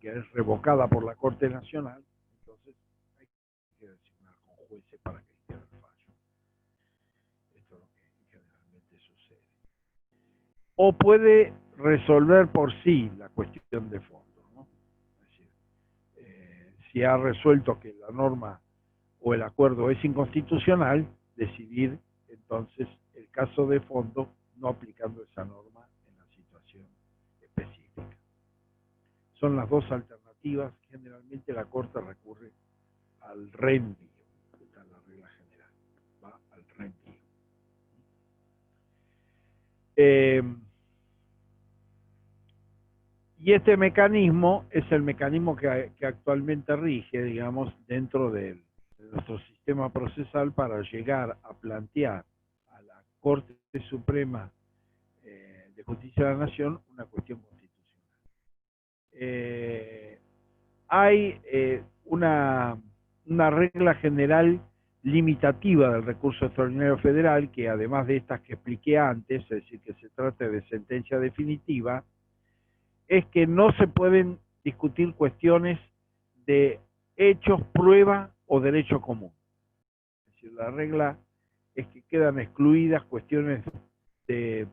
que es revocada por la Corte Nacional, entonces hay que designar con jueces para que dicten el fallo. Esto es lo que generalmente sucede. O puede resolver por sí la cuestión de fondo, ¿no? Es decir, si ha resuelto que la norma o el acuerdo es inconstitucional, decidir entonces el caso de fondo no aplicando esa norma en la situación específica. Son las dos alternativas. Generalmente la Corte recurre al reenvío. Esta es la regla general. Va al reenvío. Y este mecanismo es el mecanismo que actualmente rige, digamos, dentro de nuestro sistema procesal para llegar a plantear a la Corte Suprema de Justicia de la Nación una cuestión constitucional. Hay una regla general limitativa del recurso extraordinario federal, que además de estas que expliqué antes, es decir, que se trate de sentencia definitiva, es que no se pueden discutir cuestiones de hechos, prueba o derecho común. Es decir, la regla es que quedan excluidas cuestiones de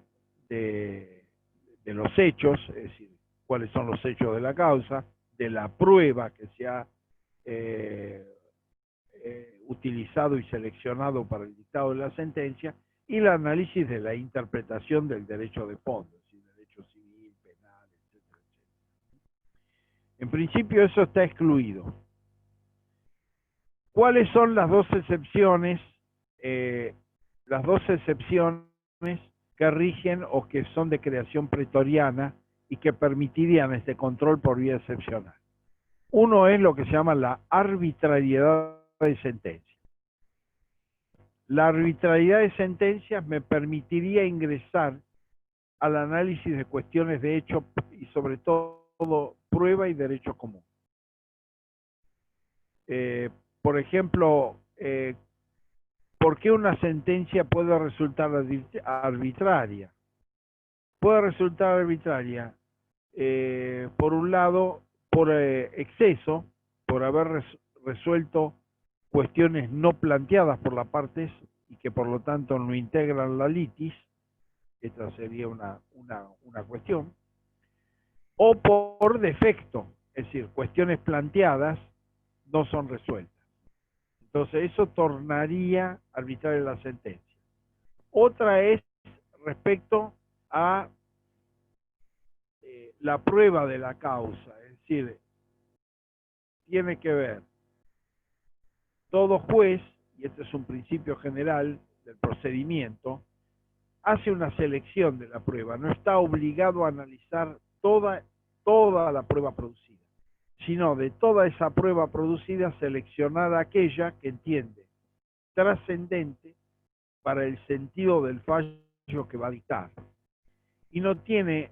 los hechos, es decir, cuáles son los hechos de la causa, de la prueba que se ha utilizado y seleccionado para el dictado de la sentencia, y el análisis de la interpretación del derecho de fondo, es decir, derecho civil, penal, etcétera, etcétera. En principio eso está excluido. ¿Cuáles son las dos excepciones? Las dos excepciones que rigen o que son de creación pretoriana y que permitirían este control por vía excepcional. Uno es lo que se llama la arbitrariedad de sentencia. La arbitrariedad de sentencias me permitiría ingresar al análisis de cuestiones de hecho y sobre todo prueba y derecho común. Por ejemplo, ¿por qué una sentencia puede resultar arbitraria? Puede resultar arbitraria, por un lado, por exceso, por haber resuelto cuestiones no planteadas por las partes y que por lo tanto no integran la litis, esta sería una cuestión, o por defecto, es decir, cuestiones planteadas no son resueltas. Entonces eso tornaría arbitraria la sentencia. Otra es respecto a la prueba de la causa, es decir, tiene que ver todo juez, y este es un principio general del procedimiento, hace una selección de la prueba, no está obligado a analizar toda la prueba producida, sino de toda esa prueba producida seleccionar aquella que entiende trascendente para el sentido del fallo que va a dictar, y no tiene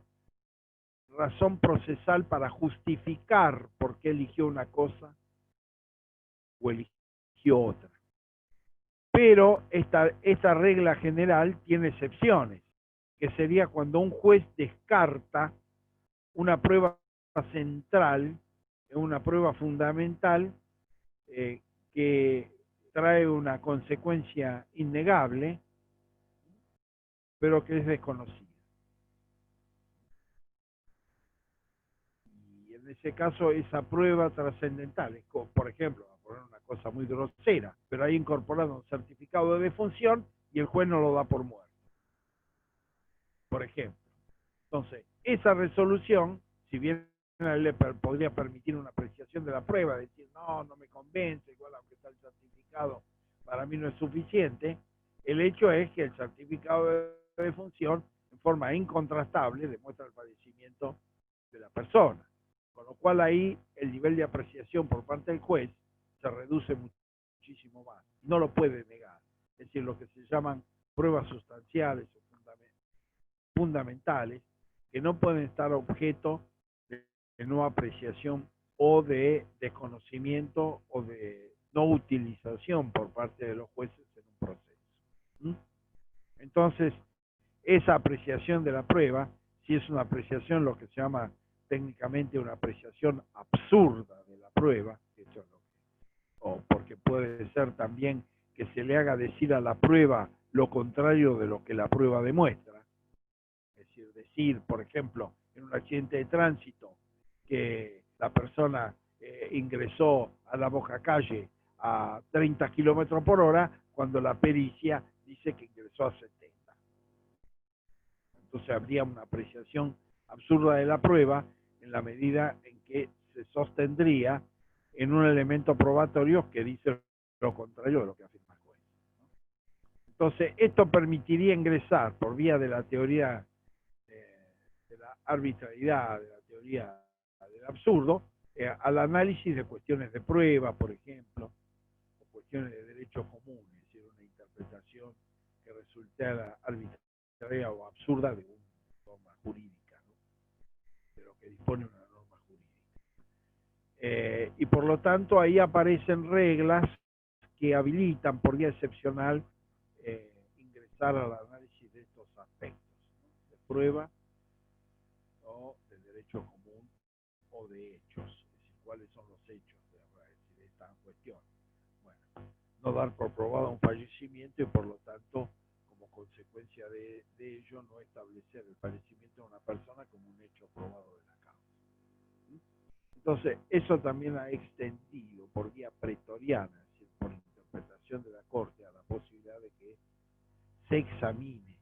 razón procesal para justificar por qué eligió una cosa o eligió otra. Pero esta regla general tiene excepciones, que sería cuando un juez descarta una prueba central, una prueba fundamental, que trae una consecuencia innegable, pero que es desconocida. Y en ese caso, esa prueba trascendental, por ejemplo, a poner una cosa muy grosera, pero hay incorporado un certificado de defunción y el juez no lo da por muerto, por ejemplo. Entonces, esa resolución, si bien le podría permitir una apreciación de la prueba, decir, no me convence, igual aunque está el certificado, para mí no es suficiente, el hecho es que el certificado de defunción, en forma incontrastable, demuestra el fallecimiento de la persona. Con lo cual ahí el nivel de apreciación por parte del juez se reduce muchísimo más. No lo puede negar. Es decir, lo que se llaman pruebas sustanciales o fundamentales, que no pueden estar objeto de no apreciación o de desconocimiento o de no utilización por parte de los jueces en un proceso. Entonces, esa apreciación de la prueba, si es una apreciación, lo que se llama técnicamente una apreciación absurda de la prueba, eso es lo que, o porque puede ser también que se le haga decir a la prueba lo contrario de lo que la prueba demuestra. Es decir, por ejemplo, en un accidente de tránsito, que la persona ingresó a la Boca Calle a 30 kilómetros por hora, cuando la pericia dice que ingresó a 70. Entonces habría una apreciación absurda de la prueba en la medida en que se sostendría en un elemento probatorio que dice lo contrario de lo que afirma el juez. Entonces, esto permitiría ingresar por vía de la teoría de la arbitrariedad, de la teoría del absurdo, al análisis de cuestiones de prueba, por ejemplo, o cuestiones de derecho común, es decir, una interpretación que resultara arbitraria duda de una norma jurídica, ¿no? De lo que dispone una norma jurídica. Y por lo tanto ahí aparecen reglas que habilitan por vía excepcional ingresar al análisis de estos aspectos, ¿no? De prueba o de derecho común o de hechos, es decir, cuáles son los hechos de esta cuestión. Bueno, no dar por probado un fallecimiento y por lo tanto, como consecuencia de ello, no establecer el fallecimiento de una persona como un hecho probado de la causa. Entonces, eso también ha extendido por vía pretoriana, es decir, por interpretación de la Corte, a la posibilidad de que se examine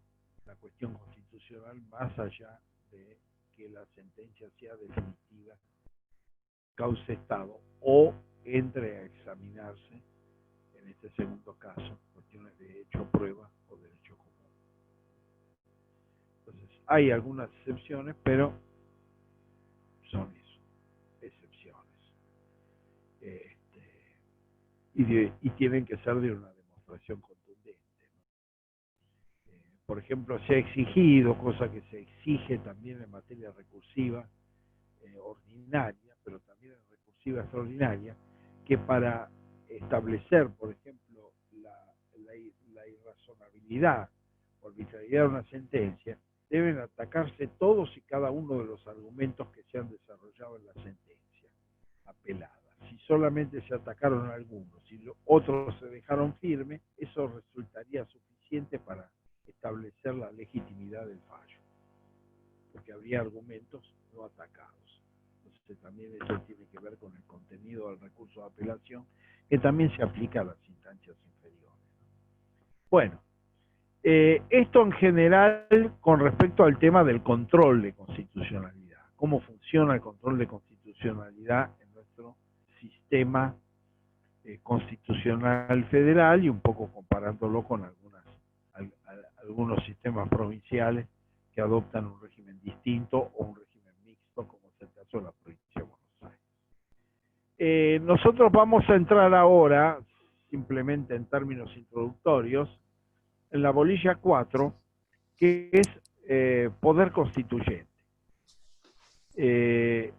la cuestión constitucional más allá de que la sentencia sea definitiva, cause estado, o entre a examinarse, en este segundo caso, cuestiones de hecho prueba o derecho común. Entonces, hay algunas excepciones, pero son eso, excepciones. Y tienen que ser de una demostración contundente, ¿no? Por ejemplo, se ha exigido, cosa que se exige también en materia recursiva ordinaria, pero también en recursiva extraordinaria, que para establecer, por ejemplo, la irrazonabilidad o arbitrariedad de una sentencia, deben atacarse todos y cada uno de los argumentos que se han desarrollado en la sentencia apelada. Si solamente se atacaron algunos y otros se dejaron firmes, eso resultaría suficiente para establecer la legitimidad del fallo, porque habría argumentos no atacados. Entonces también eso tiene que ver con el contenido del recurso de apelación, que también se aplica a las instancias inferiores. Bueno, esto en general con respecto al tema del control de constitucionalidad. ¿Cómo funciona el control de constitucionalidad en nuestro sistema constitucional federal y un poco comparándolo con algunos sistemas provinciales que adoptan un régimen distinto o un régimen mixto, como es el caso de la provincia de Buenos Aires? Nosotros vamos a entrar ahora, simplemente en términos introductorios, en la bolilla 4, que es poder constituyente. ¿Qué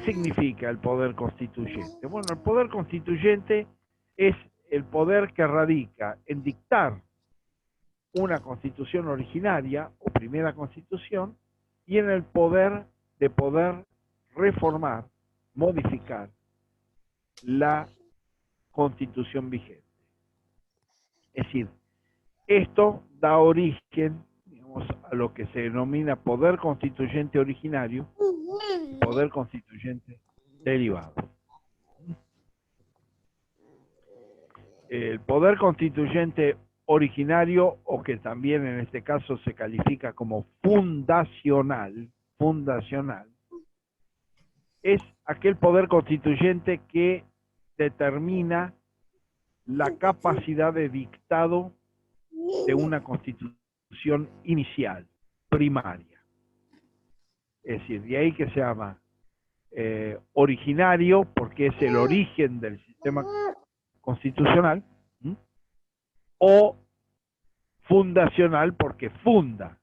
significa el poder constituyente? Bueno, el poder constituyente es el poder que radica en dictar una constitución originaria o primera constitución y en el poder de poder reformar, modificar la constitución vigente. Es decir, esto da origen, digamos, a lo que se denomina poder constituyente originario, poder constituyente derivado. El poder constituyente originario, o que también en este caso se califica como fundacional, es aquel poder constituyente que determina la capacidad de dictado de una constitución inicial, primaria. Es decir, de ahí que se llama originario, porque es el origen del sistema constitucional, o fundacional, porque funda,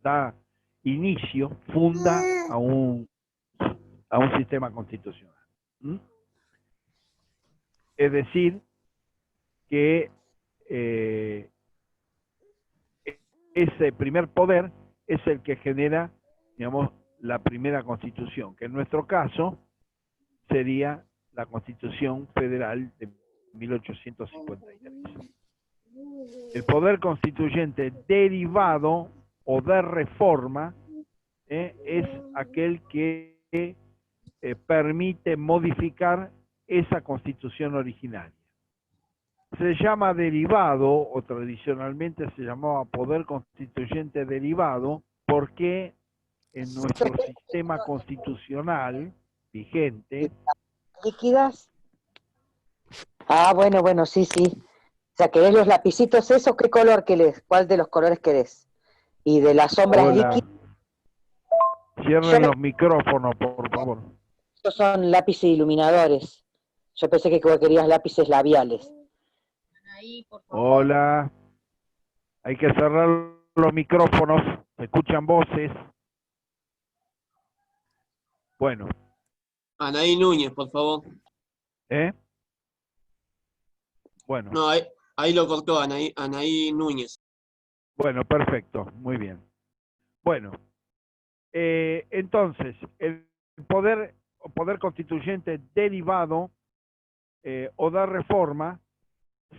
da inicio, funda a un sistema constitucional. Es decir, que ese primer poder es el que genera, digamos, la primera constitución, que en nuestro caso sería la Constitución Federal de 1853. El poder constituyente derivado o de reforma es aquel que permite modificar esa constitución originaria. Se llama derivado, o tradicionalmente se llamaba poder constituyente derivado, porque en nuestro sistema constitucional vigente... ¿Líquidas? Ah, bueno, sí. O sea, ¿querés los lapicitos esos? ¿Qué color querés? ¿Cuál de los colores querés? Y de las sombras líquidas... Cierren los micrófonos, por favor. Estos son lápices iluminadores. Yo pensé que querías lápices labiales. Hola. Hay que cerrar los micrófonos, se escuchan voces. Bueno. Anaí Núñez, por favor. Bueno. No, ahí lo cortó Anaí Núñez. Bueno, perfecto, muy bien. Bueno, entonces, el poder constituyente derivado o de reforma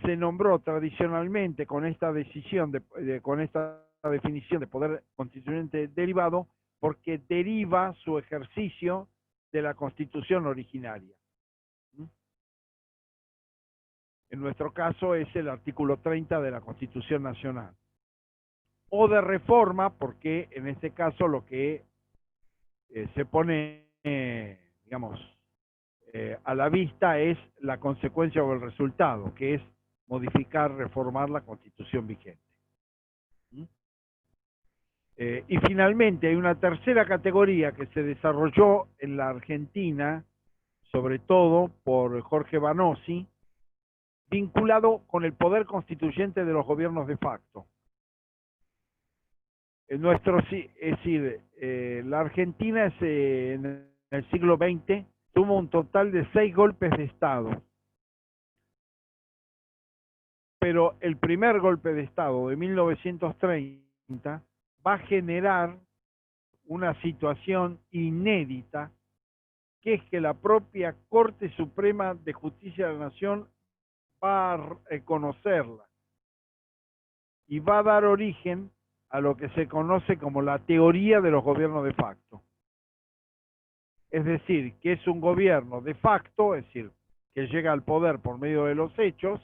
se nombró tradicionalmente con esta decisión, con esta definición de poder constituyente derivado, porque deriva su ejercicio de la Constitución originaria. En nuestro caso es el artículo 30 de la Constitución Nacional. O de reforma, porque en este caso lo que se pone, digamos, a la vista es la consecuencia o el resultado, que es modificar, reformar la Constitución vigente. Y finalmente hay una tercera categoría que se desarrolló en la Argentina, sobre todo por Jorge Banossi, vinculado con el poder constituyente de los gobiernos de facto. Es decir, la Argentina en el siglo XX tuvo un total de 6 golpes de Estado. Pero el primer golpe de Estado de 1930 va a generar una situación inédita, que es que la propia Corte Suprema de Justicia de la Nación va a reconocerla y va a dar origen a lo que se conoce como la teoría de los gobiernos de facto. Es decir, que es un gobierno de facto, es decir, que llega al poder por medio de los hechos,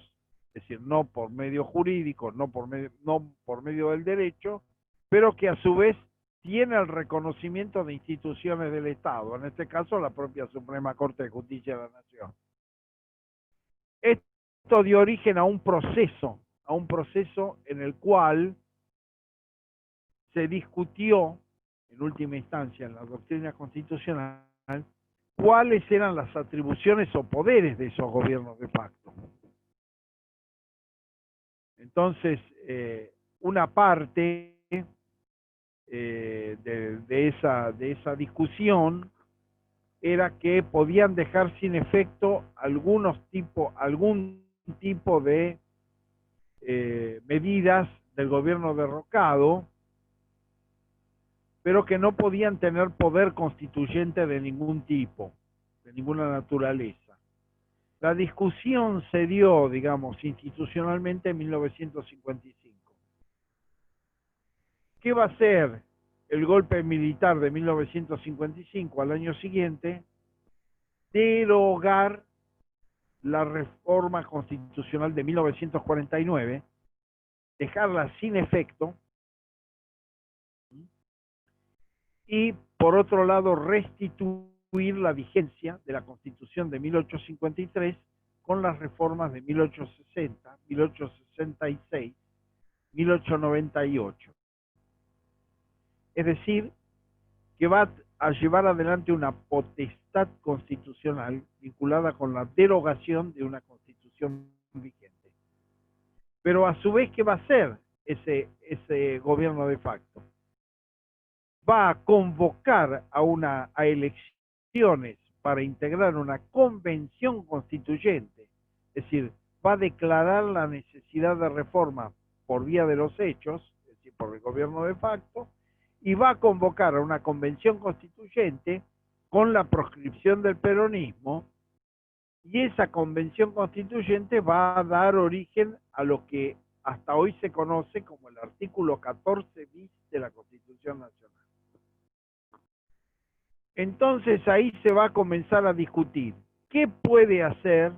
es decir, no por medio jurídico, no por medio del derecho, pero que a su vez tiene el reconocimiento de instituciones del Estado, en este caso la propia Suprema Corte de Justicia de la Nación. Esto dio origen a un proceso en el cual se discutió, en última instancia, en la doctrina constitucional, cuáles eran las atribuciones o poderes de esos gobiernos de facto. Entonces, una parte de esa discusión era que podían dejar sin efecto algún tipo de medidas del gobierno derrocado, pero que no podían tener poder constituyente de ningún tipo, de ninguna naturaleza. La discusión se dio, digamos, institucionalmente en 1955. ¿Qué va a hacer el golpe militar de 1955 al año siguiente? Derogar la reforma constitucional de 1949, dejarla sin efecto, y por otro lado restituir la vigencia de la Constitución de 1853 con las reformas de 1860, 1866, 1898. Es decir, que va a llevar adelante una potestad constitucional vinculada con la derogación de una Constitución vigente. Pero a su vez, ¿qué va a hacer ese gobierno de facto? Va a convocar a elecciones para integrar una convención constituyente, es decir, va a declarar la necesidad de reforma por vía de los hechos, es decir, por el gobierno de facto, y va a convocar a una convención constituyente con la proscripción del peronismo, y esa convención constituyente va a dar origen a lo que hasta hoy se conoce como el artículo 14 bis de la Constitución Nacional. Entonces ahí se va a comenzar a discutir qué puede hacer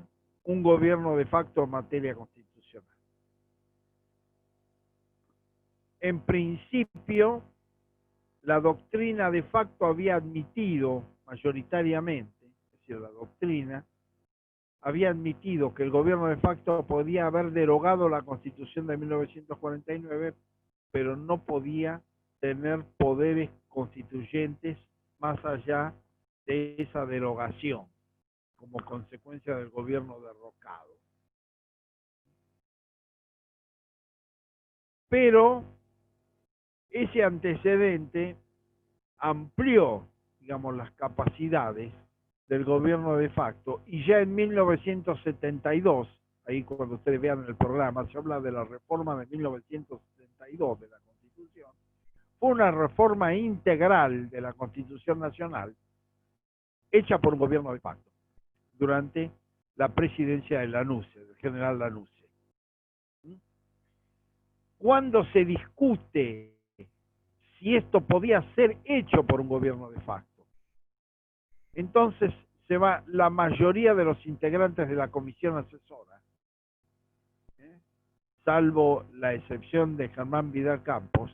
un gobierno de facto en materia constitucional. En principio, la doctrina de facto había admitido mayoritariamente, es decir, la doctrina había admitido que el gobierno de facto podía haber derogado la Constitución de 1949, pero no podía tener poderes constituyentes más allá de esa derogación, como consecuencia del gobierno derrocado. Pero ese antecedente amplió, digamos, las capacidades del gobierno de facto, y ya en 1972, ahí cuando ustedes vean el programa, se habla de la reforma de 1972 de la Constitución, fue una reforma integral de la Constitución Nacional hecha por un gobierno de facto durante la presidencia de Lanusse, del general Lanusse. Cuando se discute si esto podía ser hecho por un gobierno de facto, entonces se va la mayoría de los integrantes de la comisión asesora, salvo la excepción de Germán Vidal Campos,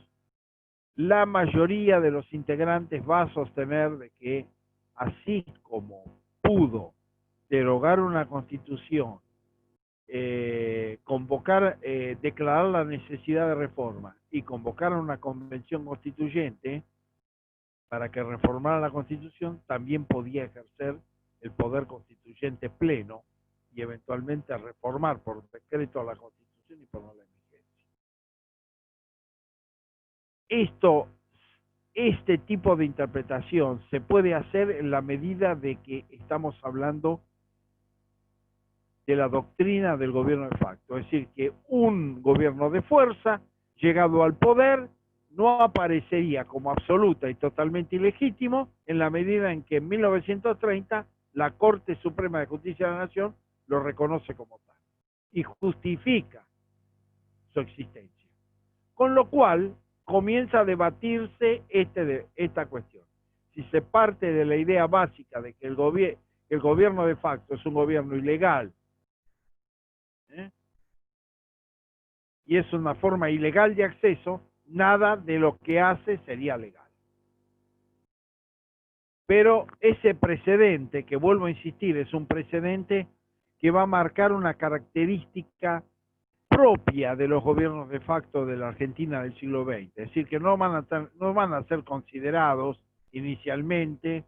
la mayoría de los integrantes va a sostener de que así como pudo derogar una constitución, declarar la necesidad de reforma y convocar a una convención constituyente para que reformara la Constitución, también podía ejercer el poder constituyente pleno y eventualmente reformar por decreto la Constitución y ponerla en vigencia. Este tipo de interpretación se puede hacer en la medida de que estamos hablando de la doctrina del gobierno de facto, es decir, que un gobierno de fuerza, llegado al poder, no aparecería como absoluta y totalmente ilegítimo en la medida en que en 1930 la Corte Suprema de Justicia de la Nación lo reconoce como tal y justifica su existencia. Con lo cual comienza a debatirse esta cuestión. Si se parte de la idea básica de que el gobierno de facto es un gobierno ilegal, y es una forma ilegal de acceso, nada de lo que hace sería legal. Pero ese precedente, que vuelvo a insistir, es un precedente que va a marcar una característica propia de los gobiernos de facto de la Argentina del siglo XX. Es decir, que no van a ser considerados inicialmente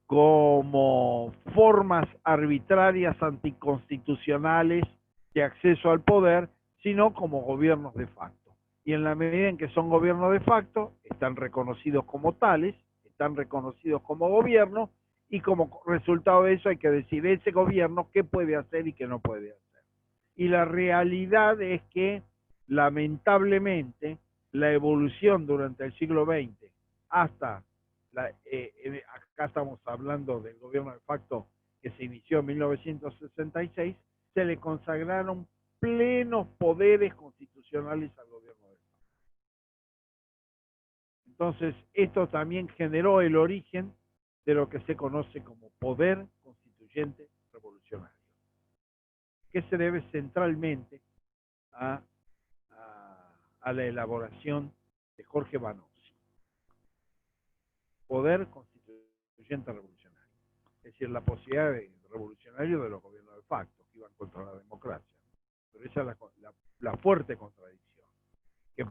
como formas arbitrarias anticonstitucionales de acceso al poder, sino como gobiernos de facto. Y en la medida en que son gobiernos de facto, están reconocidos como tales, están reconocidos como gobierno, y como resultado de eso hay que decir ese gobierno qué puede hacer y qué no puede hacer. Y la realidad es que, lamentablemente, la evolución durante el siglo XX hasta acá estamos hablando del gobierno de facto que se inició en 1966, se le consagraron plenos poderes constitucionales al gobierno de facto. Entonces, esto también generó el origen de lo que se conoce como poder constituyente revolucionario, que se debe centralmente a la elaboración de Jorge Vanossi. Poder constituyente revolucionario, es decir, la posibilidad de revolucionario de los gobiernos de facto que iban contra la democracia. Pero esa es la fuerte contradicción, que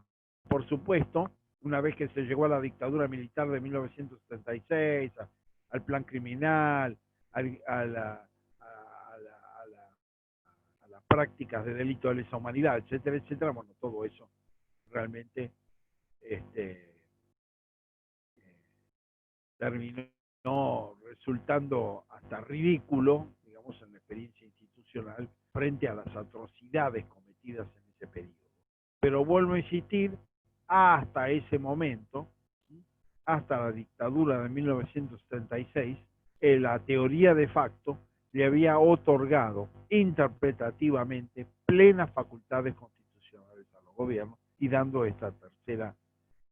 por supuesto, una vez que se llegó a la dictadura militar de 1976, al plan criminal, a las prácticas de delito de lesa humanidad, etcétera, etcétera, bueno, todo eso realmente terminó resultando hasta ridículo, digamos, en la experiencia institucional frente a las atrocidades cometidas en ese periodo. Pero vuelvo a insistir, hasta ese momento, hasta la dictadura de 1976, la teoría de facto le había otorgado interpretativamente plenas facultades constitucionales a los gobiernos y dando esta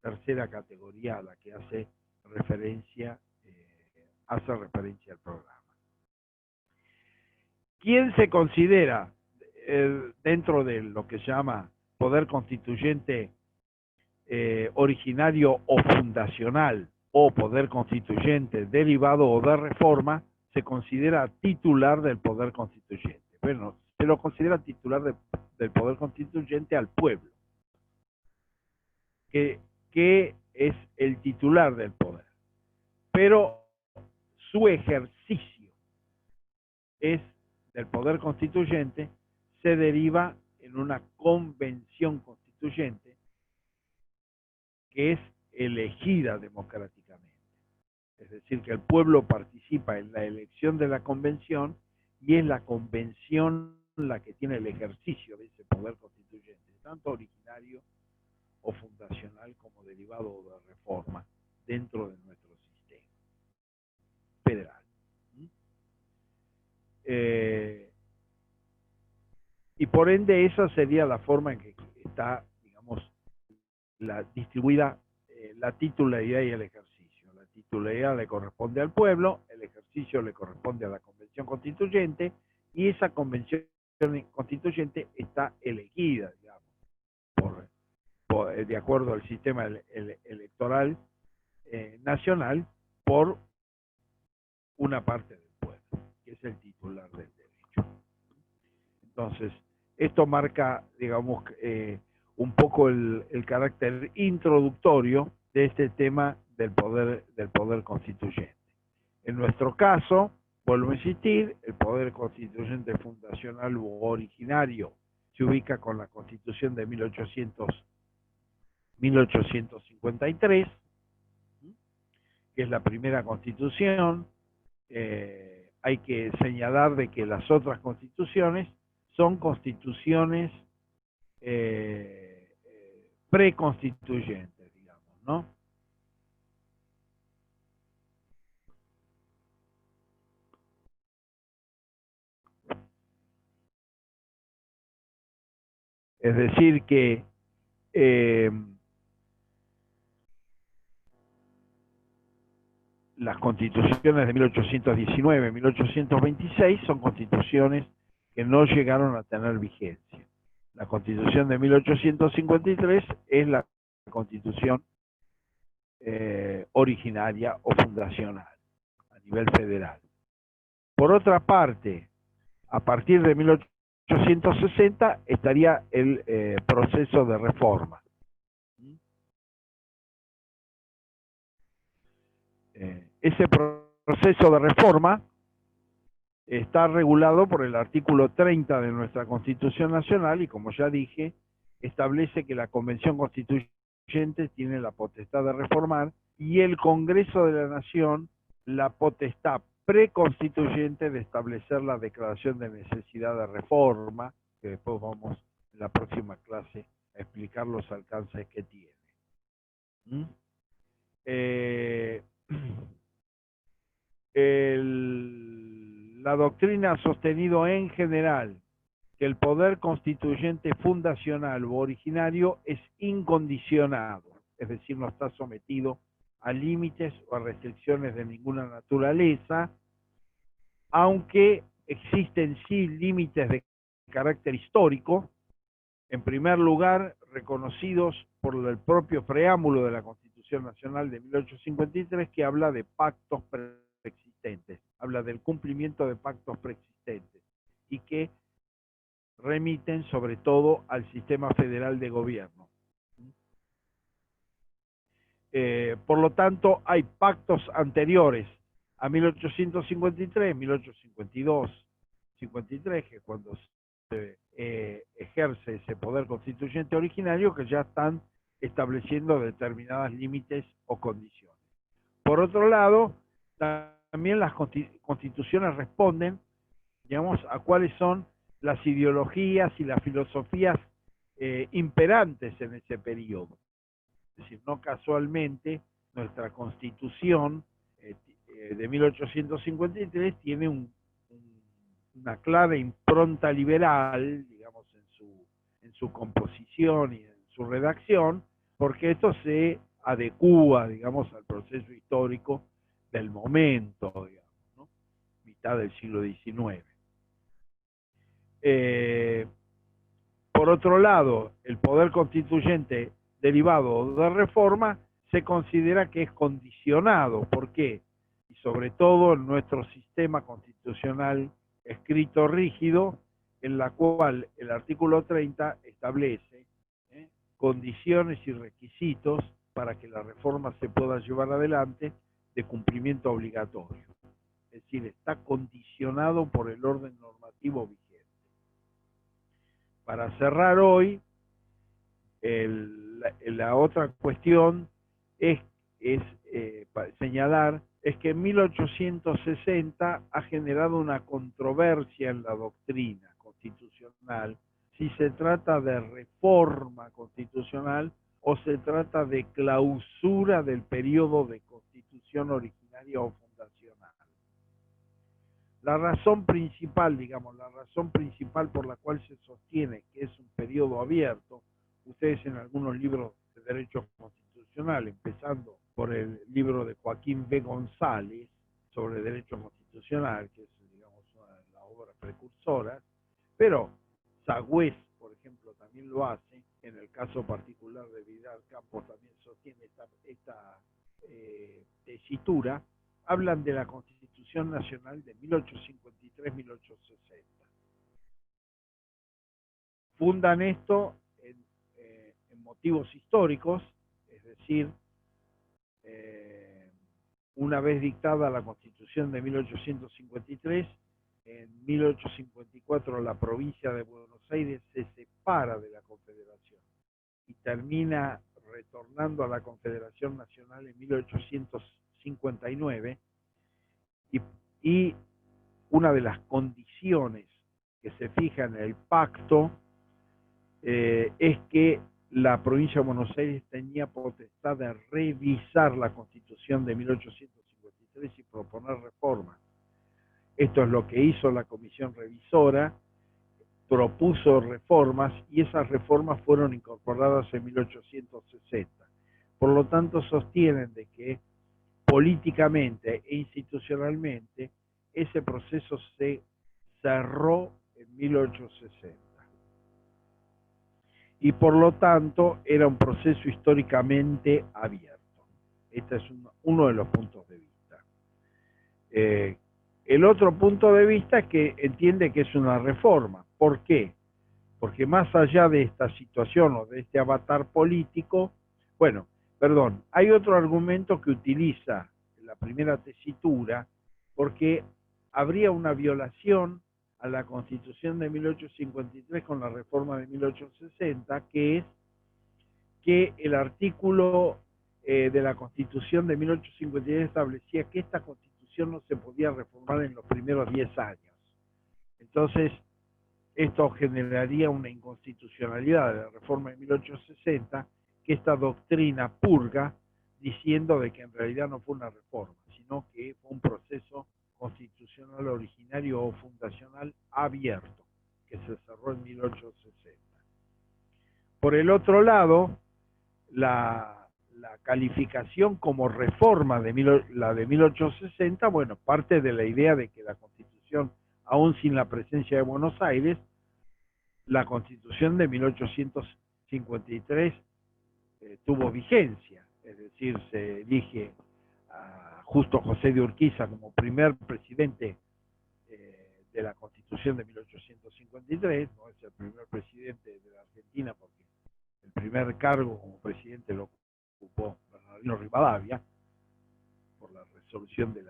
tercera categoría a la que hace referencia al programa. ¿Quién se considera dentro de lo que se llama poder constituyente originario o fundacional o poder constituyente derivado o de reforma? Se considera titular del poder constituyente. Bueno, se lo considera titular del poder constituyente al pueblo, que es el titular del poder. Pero su ejercicio del poder constituyente se deriva en una convención constituyente que es elegida democráticamente. Es decir, que el pueblo participa en la elección de la convención y es la convención la que tiene el ejercicio de ese poder constituyente, tanto originario o fundacional como derivado de reforma dentro de nuestro sistema federal. Y por ende esa sería la forma en que está, digamos, distribuida la titularidad y el ejercicio. La titularidad le corresponde al pueblo, el ejercicio le corresponde a la convención constituyente, y esa convención constituyente está elegida, digamos, de acuerdo al sistema electoral nacional, por una parte del pueblo, que es el titular del derecho. Entonces, esto marca, digamos, un poco el carácter introductorio de este tema del poder constituyente. En nuestro caso, vuelvo a insistir, el poder constituyente fundacional u originario se ubica con la Constitución de 1853, que es la primera constitución. Hay que señalar de que las otras constituciones son constituciones preconstituyentes, digamos, ¿no? Es decir que las constituciones de 1819, 1826 son constituciones que no llegaron a tener vigencia. La constitución de 1853 es la constitución originaria o fundacional a nivel federal. Por otra parte, a partir de 1860 estaría el proceso de reforma. Ese proceso de reforma está regulado por el artículo 30 de nuestra Constitución Nacional y, como ya dije, establece que la Convención Constituyente tiene la potestad de reformar y el Congreso de la Nación la potestad preconstituyente de establecer la declaración de necesidad de reforma, que después vamos en la próxima clase a explicar los alcances que tiene. La doctrina ha sostenido en general que el poder constituyente fundacional u originario es incondicionado, es decir, no está sometido a límites o a restricciones de ninguna naturaleza, aunque existen sí límites de carácter histórico, en primer lugar reconocidos por el propio preámbulo de la Constitución Nacional de 1853, que habla de pactos preexistentes, habla del cumplimiento de pactos preexistentes y que remiten sobre todo al sistema federal de gobierno. Por lo tanto, hay pactos anteriores a 1853, 1852, 53, que cuando se ejerce ese poder constituyente originario, que ya están estableciendo determinados límites o condiciones. Por otro lado, también las constituciones responden, digamos, a cuáles son las ideologías y las filosofías imperantes en ese periodo. Es decir, no casualmente nuestra Constitución de 1853 tiene una clara impronta liberal, digamos, en su composición y en su redacción, porque esto se adecúa, digamos, al proceso histórico del momento, digamos, ¿no? Mitad del siglo XIX. Por otro lado, el poder constituyente derivado de reforma se considera que es condicionado. ¿Por qué? Y sobre todo en nuestro sistema constitucional escrito rígido, en la cual el artículo 30 establece condiciones y requisitos para que la reforma se pueda llevar adelante de cumplimiento obligatorio. Es decir, está condicionado por el orden normativo vigente. Para cerrar hoy, el la otra cuestión es señalar es que en 1860 ha generado una controversia en la doctrina constitucional si se trata de reforma constitucional o se trata de clausura del periodo de constitución originaria o fundacional. La razón principal, digamos, la razón principal por la cual se sostiene que es un periodo abierto, ustedes en algunos libros de derecho constitucional, empezando por el libro de Joaquín B. González sobre derecho constitucional, que es, digamos, la obra precursora, pero Sagüez, por ejemplo, también lo hace, en el caso particular de Vidal Campos también sostiene esta tesitura, hablan de la Constitución Nacional de 1853-1860. Fundan esto en motivos históricos, es decir, una vez dictada la Constitución de 1853, en 1854 la provincia de Buenos Aires se separa de la Confederación y termina retornando a la Confederación Nacional en 1859 y una de las condiciones que se fijan en el pacto es que la provincia de Buenos Aires tenía potestad de revisar la Constitución de 1853 y proponer reformas. Esto es lo que hizo la comisión revisora, propuso reformas y esas reformas fueron incorporadas en 1860. Por lo tanto, sostienen de que políticamente e institucionalmente ese proceso se cerró en 1860. Y por lo tanto era un proceso históricamente abierto. Este es uno de los puntos de vista. El otro punto de vista es que entiende que es una reforma. ¿Por qué? Porque más allá de esta situación o de este avatar político, hay otro argumento que utiliza la primera tesitura, porque habría una violación a la Constitución de 1853 con la reforma de 1860, que es que el artículo de la Constitución de 1853 establecía que esta Constitución no se podía reformar en los primeros 10 años. Entonces, esto generaría una inconstitucionalidad de la reforma de 1860, que esta doctrina purga diciendo de que en realidad no fue una reforma, sino que fue un proceso constitucional originario o fundacional abierto, que se cerró en 1860. Por el otro lado, la calificación como reforma la de 1860, parte de la idea de que la Constitución, aún sin la presencia de Buenos Aires, la Constitución de 1853 tuvo vigencia, es decir, se elige a Justo José de Urquiza como primer presidente de la Constitución de 1853, no es el primer presidente de la Argentina porque el primer cargo como presidente lo ocupó Bernardino Rivadavia por la resolución de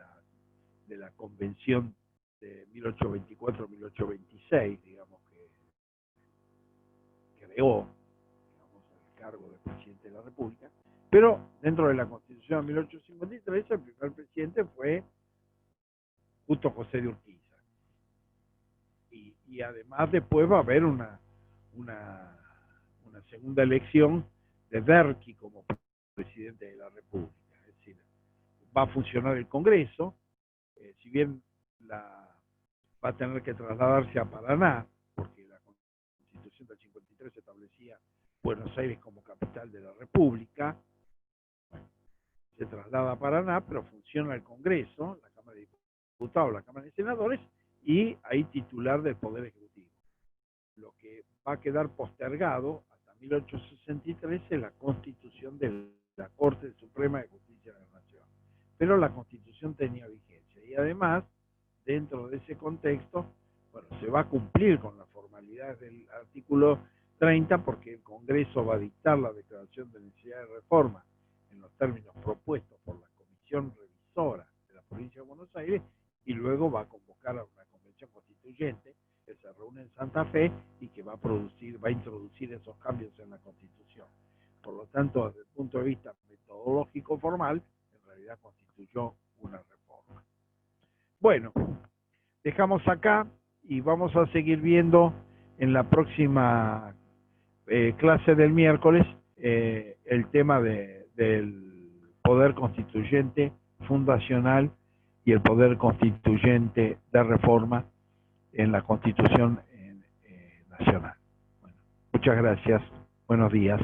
la Convención de 1824-1826, digamos, que creó, digamos, el cargo de presidente de la República, pero dentro de la Constitución de 1853 el primer presidente fue Justo José de Urquiza. Y además después va a haber una segunda elección de Derqui como presidente de la República. Es decir, va a funcionar el Congreso, si bien va a tener que trasladarse a Paraná, porque la Constitución del 53 establecía Buenos Aires como capital de la República. Se traslada a Paraná, pero funciona el Congreso, la Cámara de Diputados, la Cámara de Senadores, y hay titular del Poder Ejecutivo. Lo que va a quedar postergado hasta 1863 es la Constitución de la Corte Suprema de Justicia de la Nación. Pero la Constitución tenía vigencia. Y además, dentro de ese contexto, se va a cumplir con las formalidades del artículo 30 porque el Congreso va a dictar la declaración de necesidad de reforma en los términos propuestos por la Comisión Revisora de la Provincia de Buenos Aires y luego va a convocar a una convención constituyente que se reúne en Santa Fe y que va a introducir esos cambios en la Constitución. Por lo tanto, desde el punto de vista metodológico formal, en realidad constituyó una reforma. Bueno, dejamos acá y vamos a seguir viendo en la próxima clase del miércoles el tema del poder constituyente fundacional y el poder constituyente de reforma en la Constitución nacional. Bueno, muchas gracias. Buenos días.